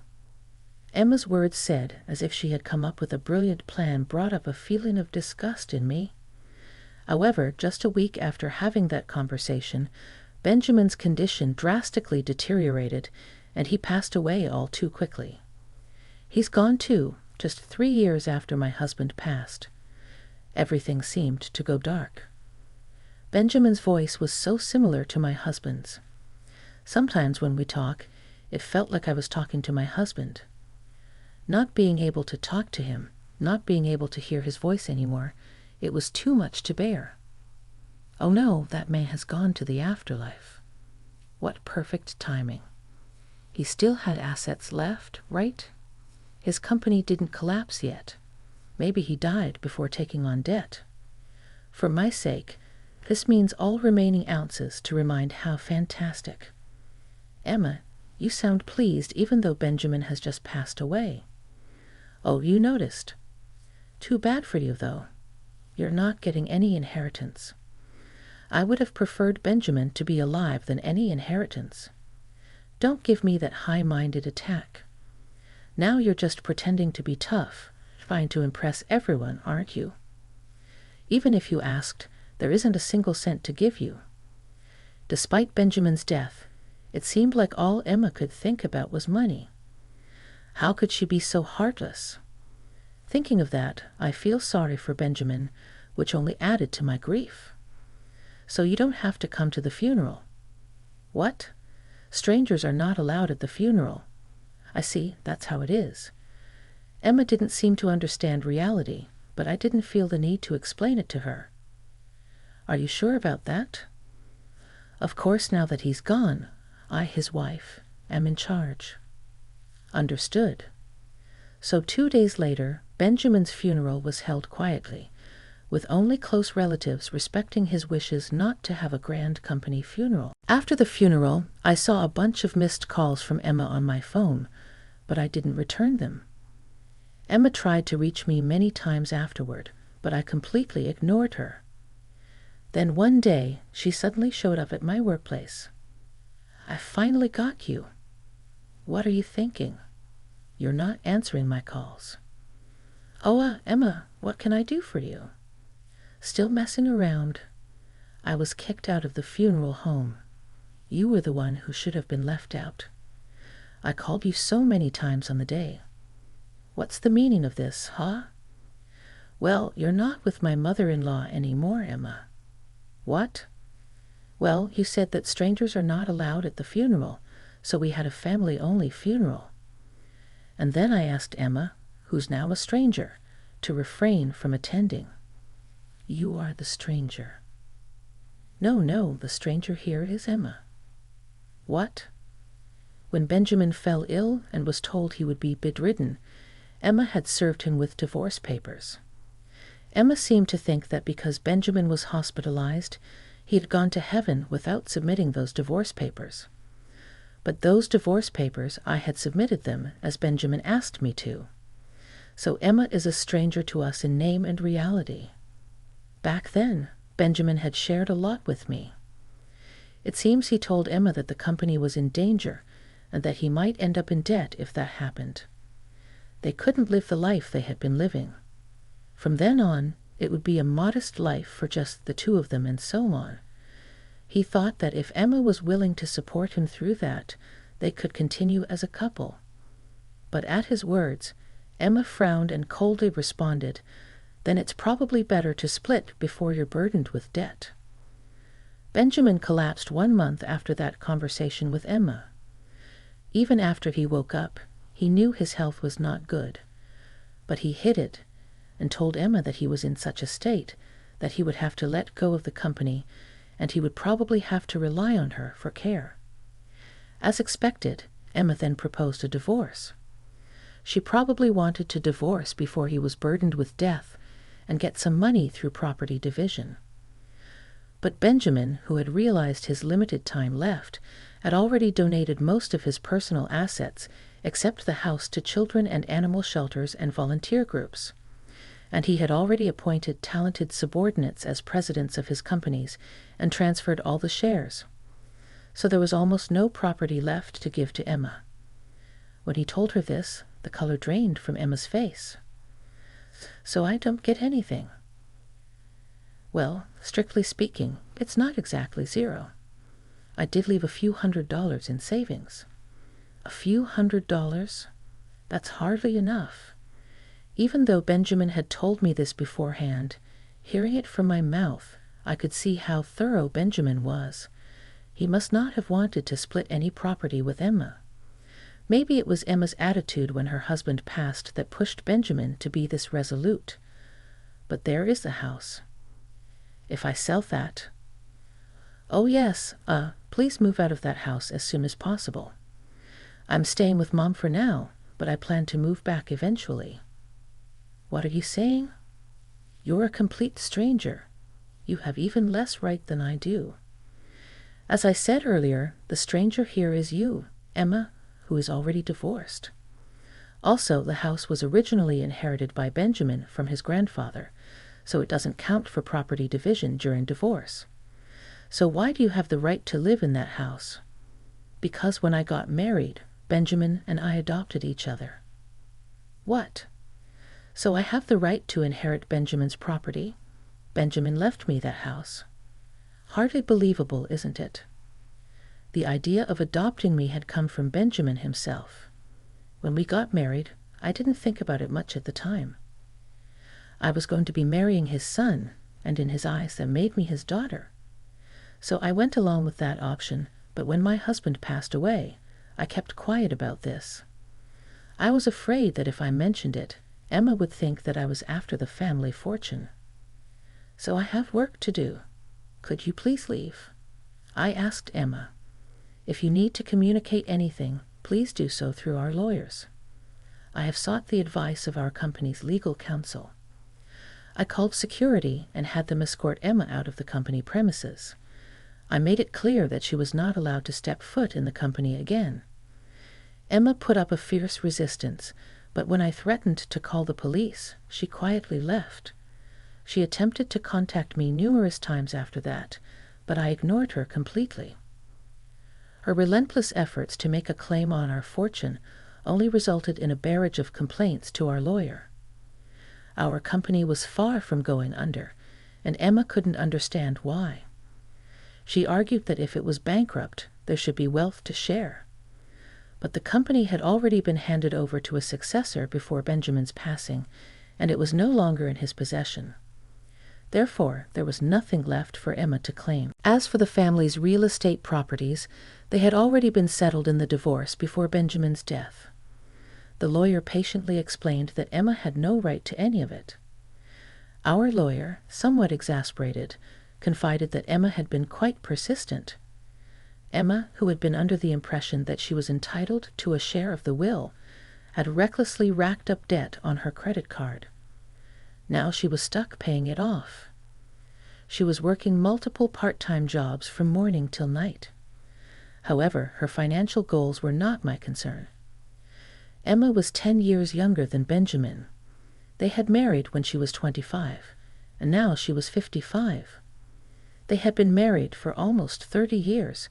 Emma's words said, as if she had come up with a brilliant plan, brought up a feeling of disgust in me. However, just a week after having that conversation, Benjamin's condition drastically deteriorated, and he passed away all too quickly. He's gone too, just 3 years after my husband passed. Everything seemed to go dark. Benjamin's voice was so similar to my husband's. Sometimes when we talk, it felt like I was talking to my husband. Not being able to talk to him, not being able to hear his voice anymore, it was too much to bear. Oh no, that man has gone to the afterlife. What perfect timing. He still had assets left, right? His company didn't collapse yet. Maybe he died before taking on debt. For my sake, this means all remaining ounces to remind how fantastic. Emma, you sound pleased even though Benjamin has just passed away. Oh, you noticed. Too bad for you, though. You're not getting any inheritance. I would have preferred Benjamin to be alive than any inheritance. Don't give me that high-minded attack. Now you're just pretending to be tough, trying to impress everyone, aren't you? Even if you asked, there isn't a single cent to give you. Despite Benjamin's death, it seemed like all Emma could think about was money. How could she be so heartless? Thinking of that, I feel sorry for Benjamin, which only added to my grief. So you don't have to come to the funeral. What? Strangers are not allowed at the funeral. I see, that's how it is. Emma didn't seem to understand reality, but I didn't feel the need to explain it to her. Are you sure about that? Of course, now that he's gone, I, his wife, am in charge. Understood. So 2 days later, Benjamin's funeral was held quietly, with only close relatives respecting his wishes not to have a grand company funeral. After the funeral, I saw a bunch of missed calls from Emma on my phone, but I didn't return them. Emma tried to reach me many times afterward, but I completely ignored her. Then one day, she suddenly showed up at my workplace. I finally got you. What are you thinking? You're not answering my calls. Oh, Emma, what can I do for you? Still messing around. I was kicked out of the funeral home. You were the one who should have been left out. I called you so many times on the day. What's the meaning of this, huh? Well, you're not with my mother-in-law anymore, Emma. What? Well, you said that strangers are not allowed at the funeral, so we had a family-only funeral. And then I asked Emma, who's now a stranger, to refrain from attending. You are the stranger. No, the stranger here is Emma. What? When Benjamin fell ill and was told he would be bedridden, Emma had served him with divorce papers. Emma seemed to think that because Benjamin was hospitalized, he had gone to heaven without submitting those divorce papers. But those divorce papers, I had submitted them as Benjamin asked me to. So Emma is a stranger to us in name and reality. Back then, Benjamin had shared a lot with me. It seems he told Emma that the company was in danger and that he might end up in debt if that happened. They couldn't live the life they had been living. From then on, it would be a modest life for just the two of them and so on. He thought that if Emma was willing to support him through that, they could continue as a couple. But at his words, Emma frowned and coldly responded, "Then it's probably better to split before you're burdened with debt." Benjamin collapsed 1 month after that conversation with Emma. Even after he woke up, he knew his health was not good. But he hid it and told Emma that he was in such a state that he would have to let go of the company and he would probably have to rely on her for care. As expected, Emma then proposed a divorce. She probably wanted to divorce before he was burdened with death and get some money through property division. But Benjamin, who had realized his limited time left, had already donated most of his personal assets except the house to children and animal shelters and volunteer groups. And he had already appointed talented subordinates as presidents of his companies and transferred all the shares. So there was almost no property left to give to Emma. When he told her this, the color drained from Emma's face. So I don't get anything. Well, strictly speaking, it's not exactly zero. I did leave a few $100s in savings. A few $100? That's hardly enough. Even though Benjamin had told me this beforehand, hearing it from my mouth, I could see how thorough Benjamin was. He must not have wanted to split any property with Emma. Maybe it was Emma's attitude when her husband passed that pushed Benjamin to be this resolute. But there is the house. If I sell that... Oh yes, please move out of that house as soon as possible. I'm staying with Mom for now, but I plan to move back eventually. What are you saying? You're a complete stranger. You have even less right than I do. As I said earlier, the stranger here is you, Emma, who is already divorced. Also, the house was originally inherited by Benjamin from his grandfather, so it doesn't count for property division during divorce. So why do you have the right to live in that house? Because when I got married, Benjamin and I adopted each other. What? So I have the right to inherit Benjamin's property? Benjamin left me that house. Hardly believable, isn't it? The idea of adopting me had come from Benjamin himself. When we got married, I didn't think about it much at the time. I was going to be marrying his son, and in his eyes that made me his daughter. So I went along with that option, but when my husband passed away, I kept quiet about this. I was afraid that if I mentioned it, Emma would think that I was after the family fortune. So I have work to do. Could you please leave? I asked Emma. If you need to communicate anything, please do so through our lawyers. I have sought the advice of our company's legal counsel. I called security and had them escort Emma out of the company premises. I made it clear that she was not allowed to step foot in the company again. Emma put up a fierce resistance, but when I threatened to call the police, she quietly left. She attempted to contact me numerous times after that, but I ignored her completely. Her relentless efforts to make a claim on our fortune only resulted in a barrage of complaints to our lawyer. Our company was far from going under, and Emma couldn't understand why. She argued that if it was bankrupt, there should be wealth to share. But the company had already been handed over to a successor before Benjamin's passing, and it was no longer in his possession. Therefore, there was nothing left for Emma to claim. As for the family's real estate properties, they had already been settled in the divorce before Benjamin's death. The lawyer patiently explained that Emma had no right to any of it. Our lawyer, somewhat exasperated, confided that Emma had been quite persistent. Emma, who had been under the impression that she was entitled to a share of the will, had recklessly racked up debt on her credit card. Now she was stuck paying it off. She was working multiple part-time jobs from morning till night. However, her financial goals were not my concern. Emma was 10 years younger than Benjamin. They had married when she was 25, and now she was 55. They had been married for almost 30 years,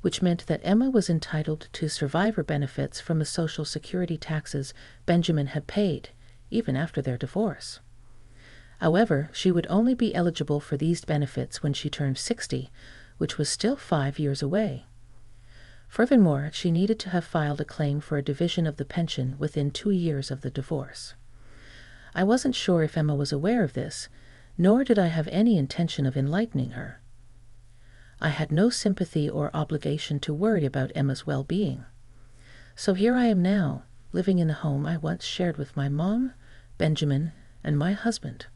which meant that Emma was entitled to survivor benefits from the Social Security taxes Benjamin had paid, even after their divorce. However, she would only be eligible for these benefits when she turned 60, which was still 5 years away. Furthermore, she needed to have filed a claim for a division of the pension within 2 years of the divorce. I wasn't sure if Emma was aware of this, nor did I have any intention of enlightening her. I had no sympathy or obligation to worry about Emma's well-being. So here I am now, living in the home I once shared with my mom, Benjamin, and my husband.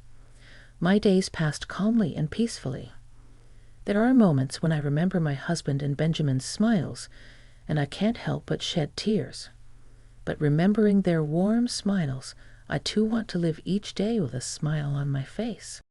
My days passed calmly and peacefully. There are moments when I remember my husband and Benjamin's smiles, and I can't help but shed tears. But remembering their warm smiles, I too want to live each day with a smile on my face.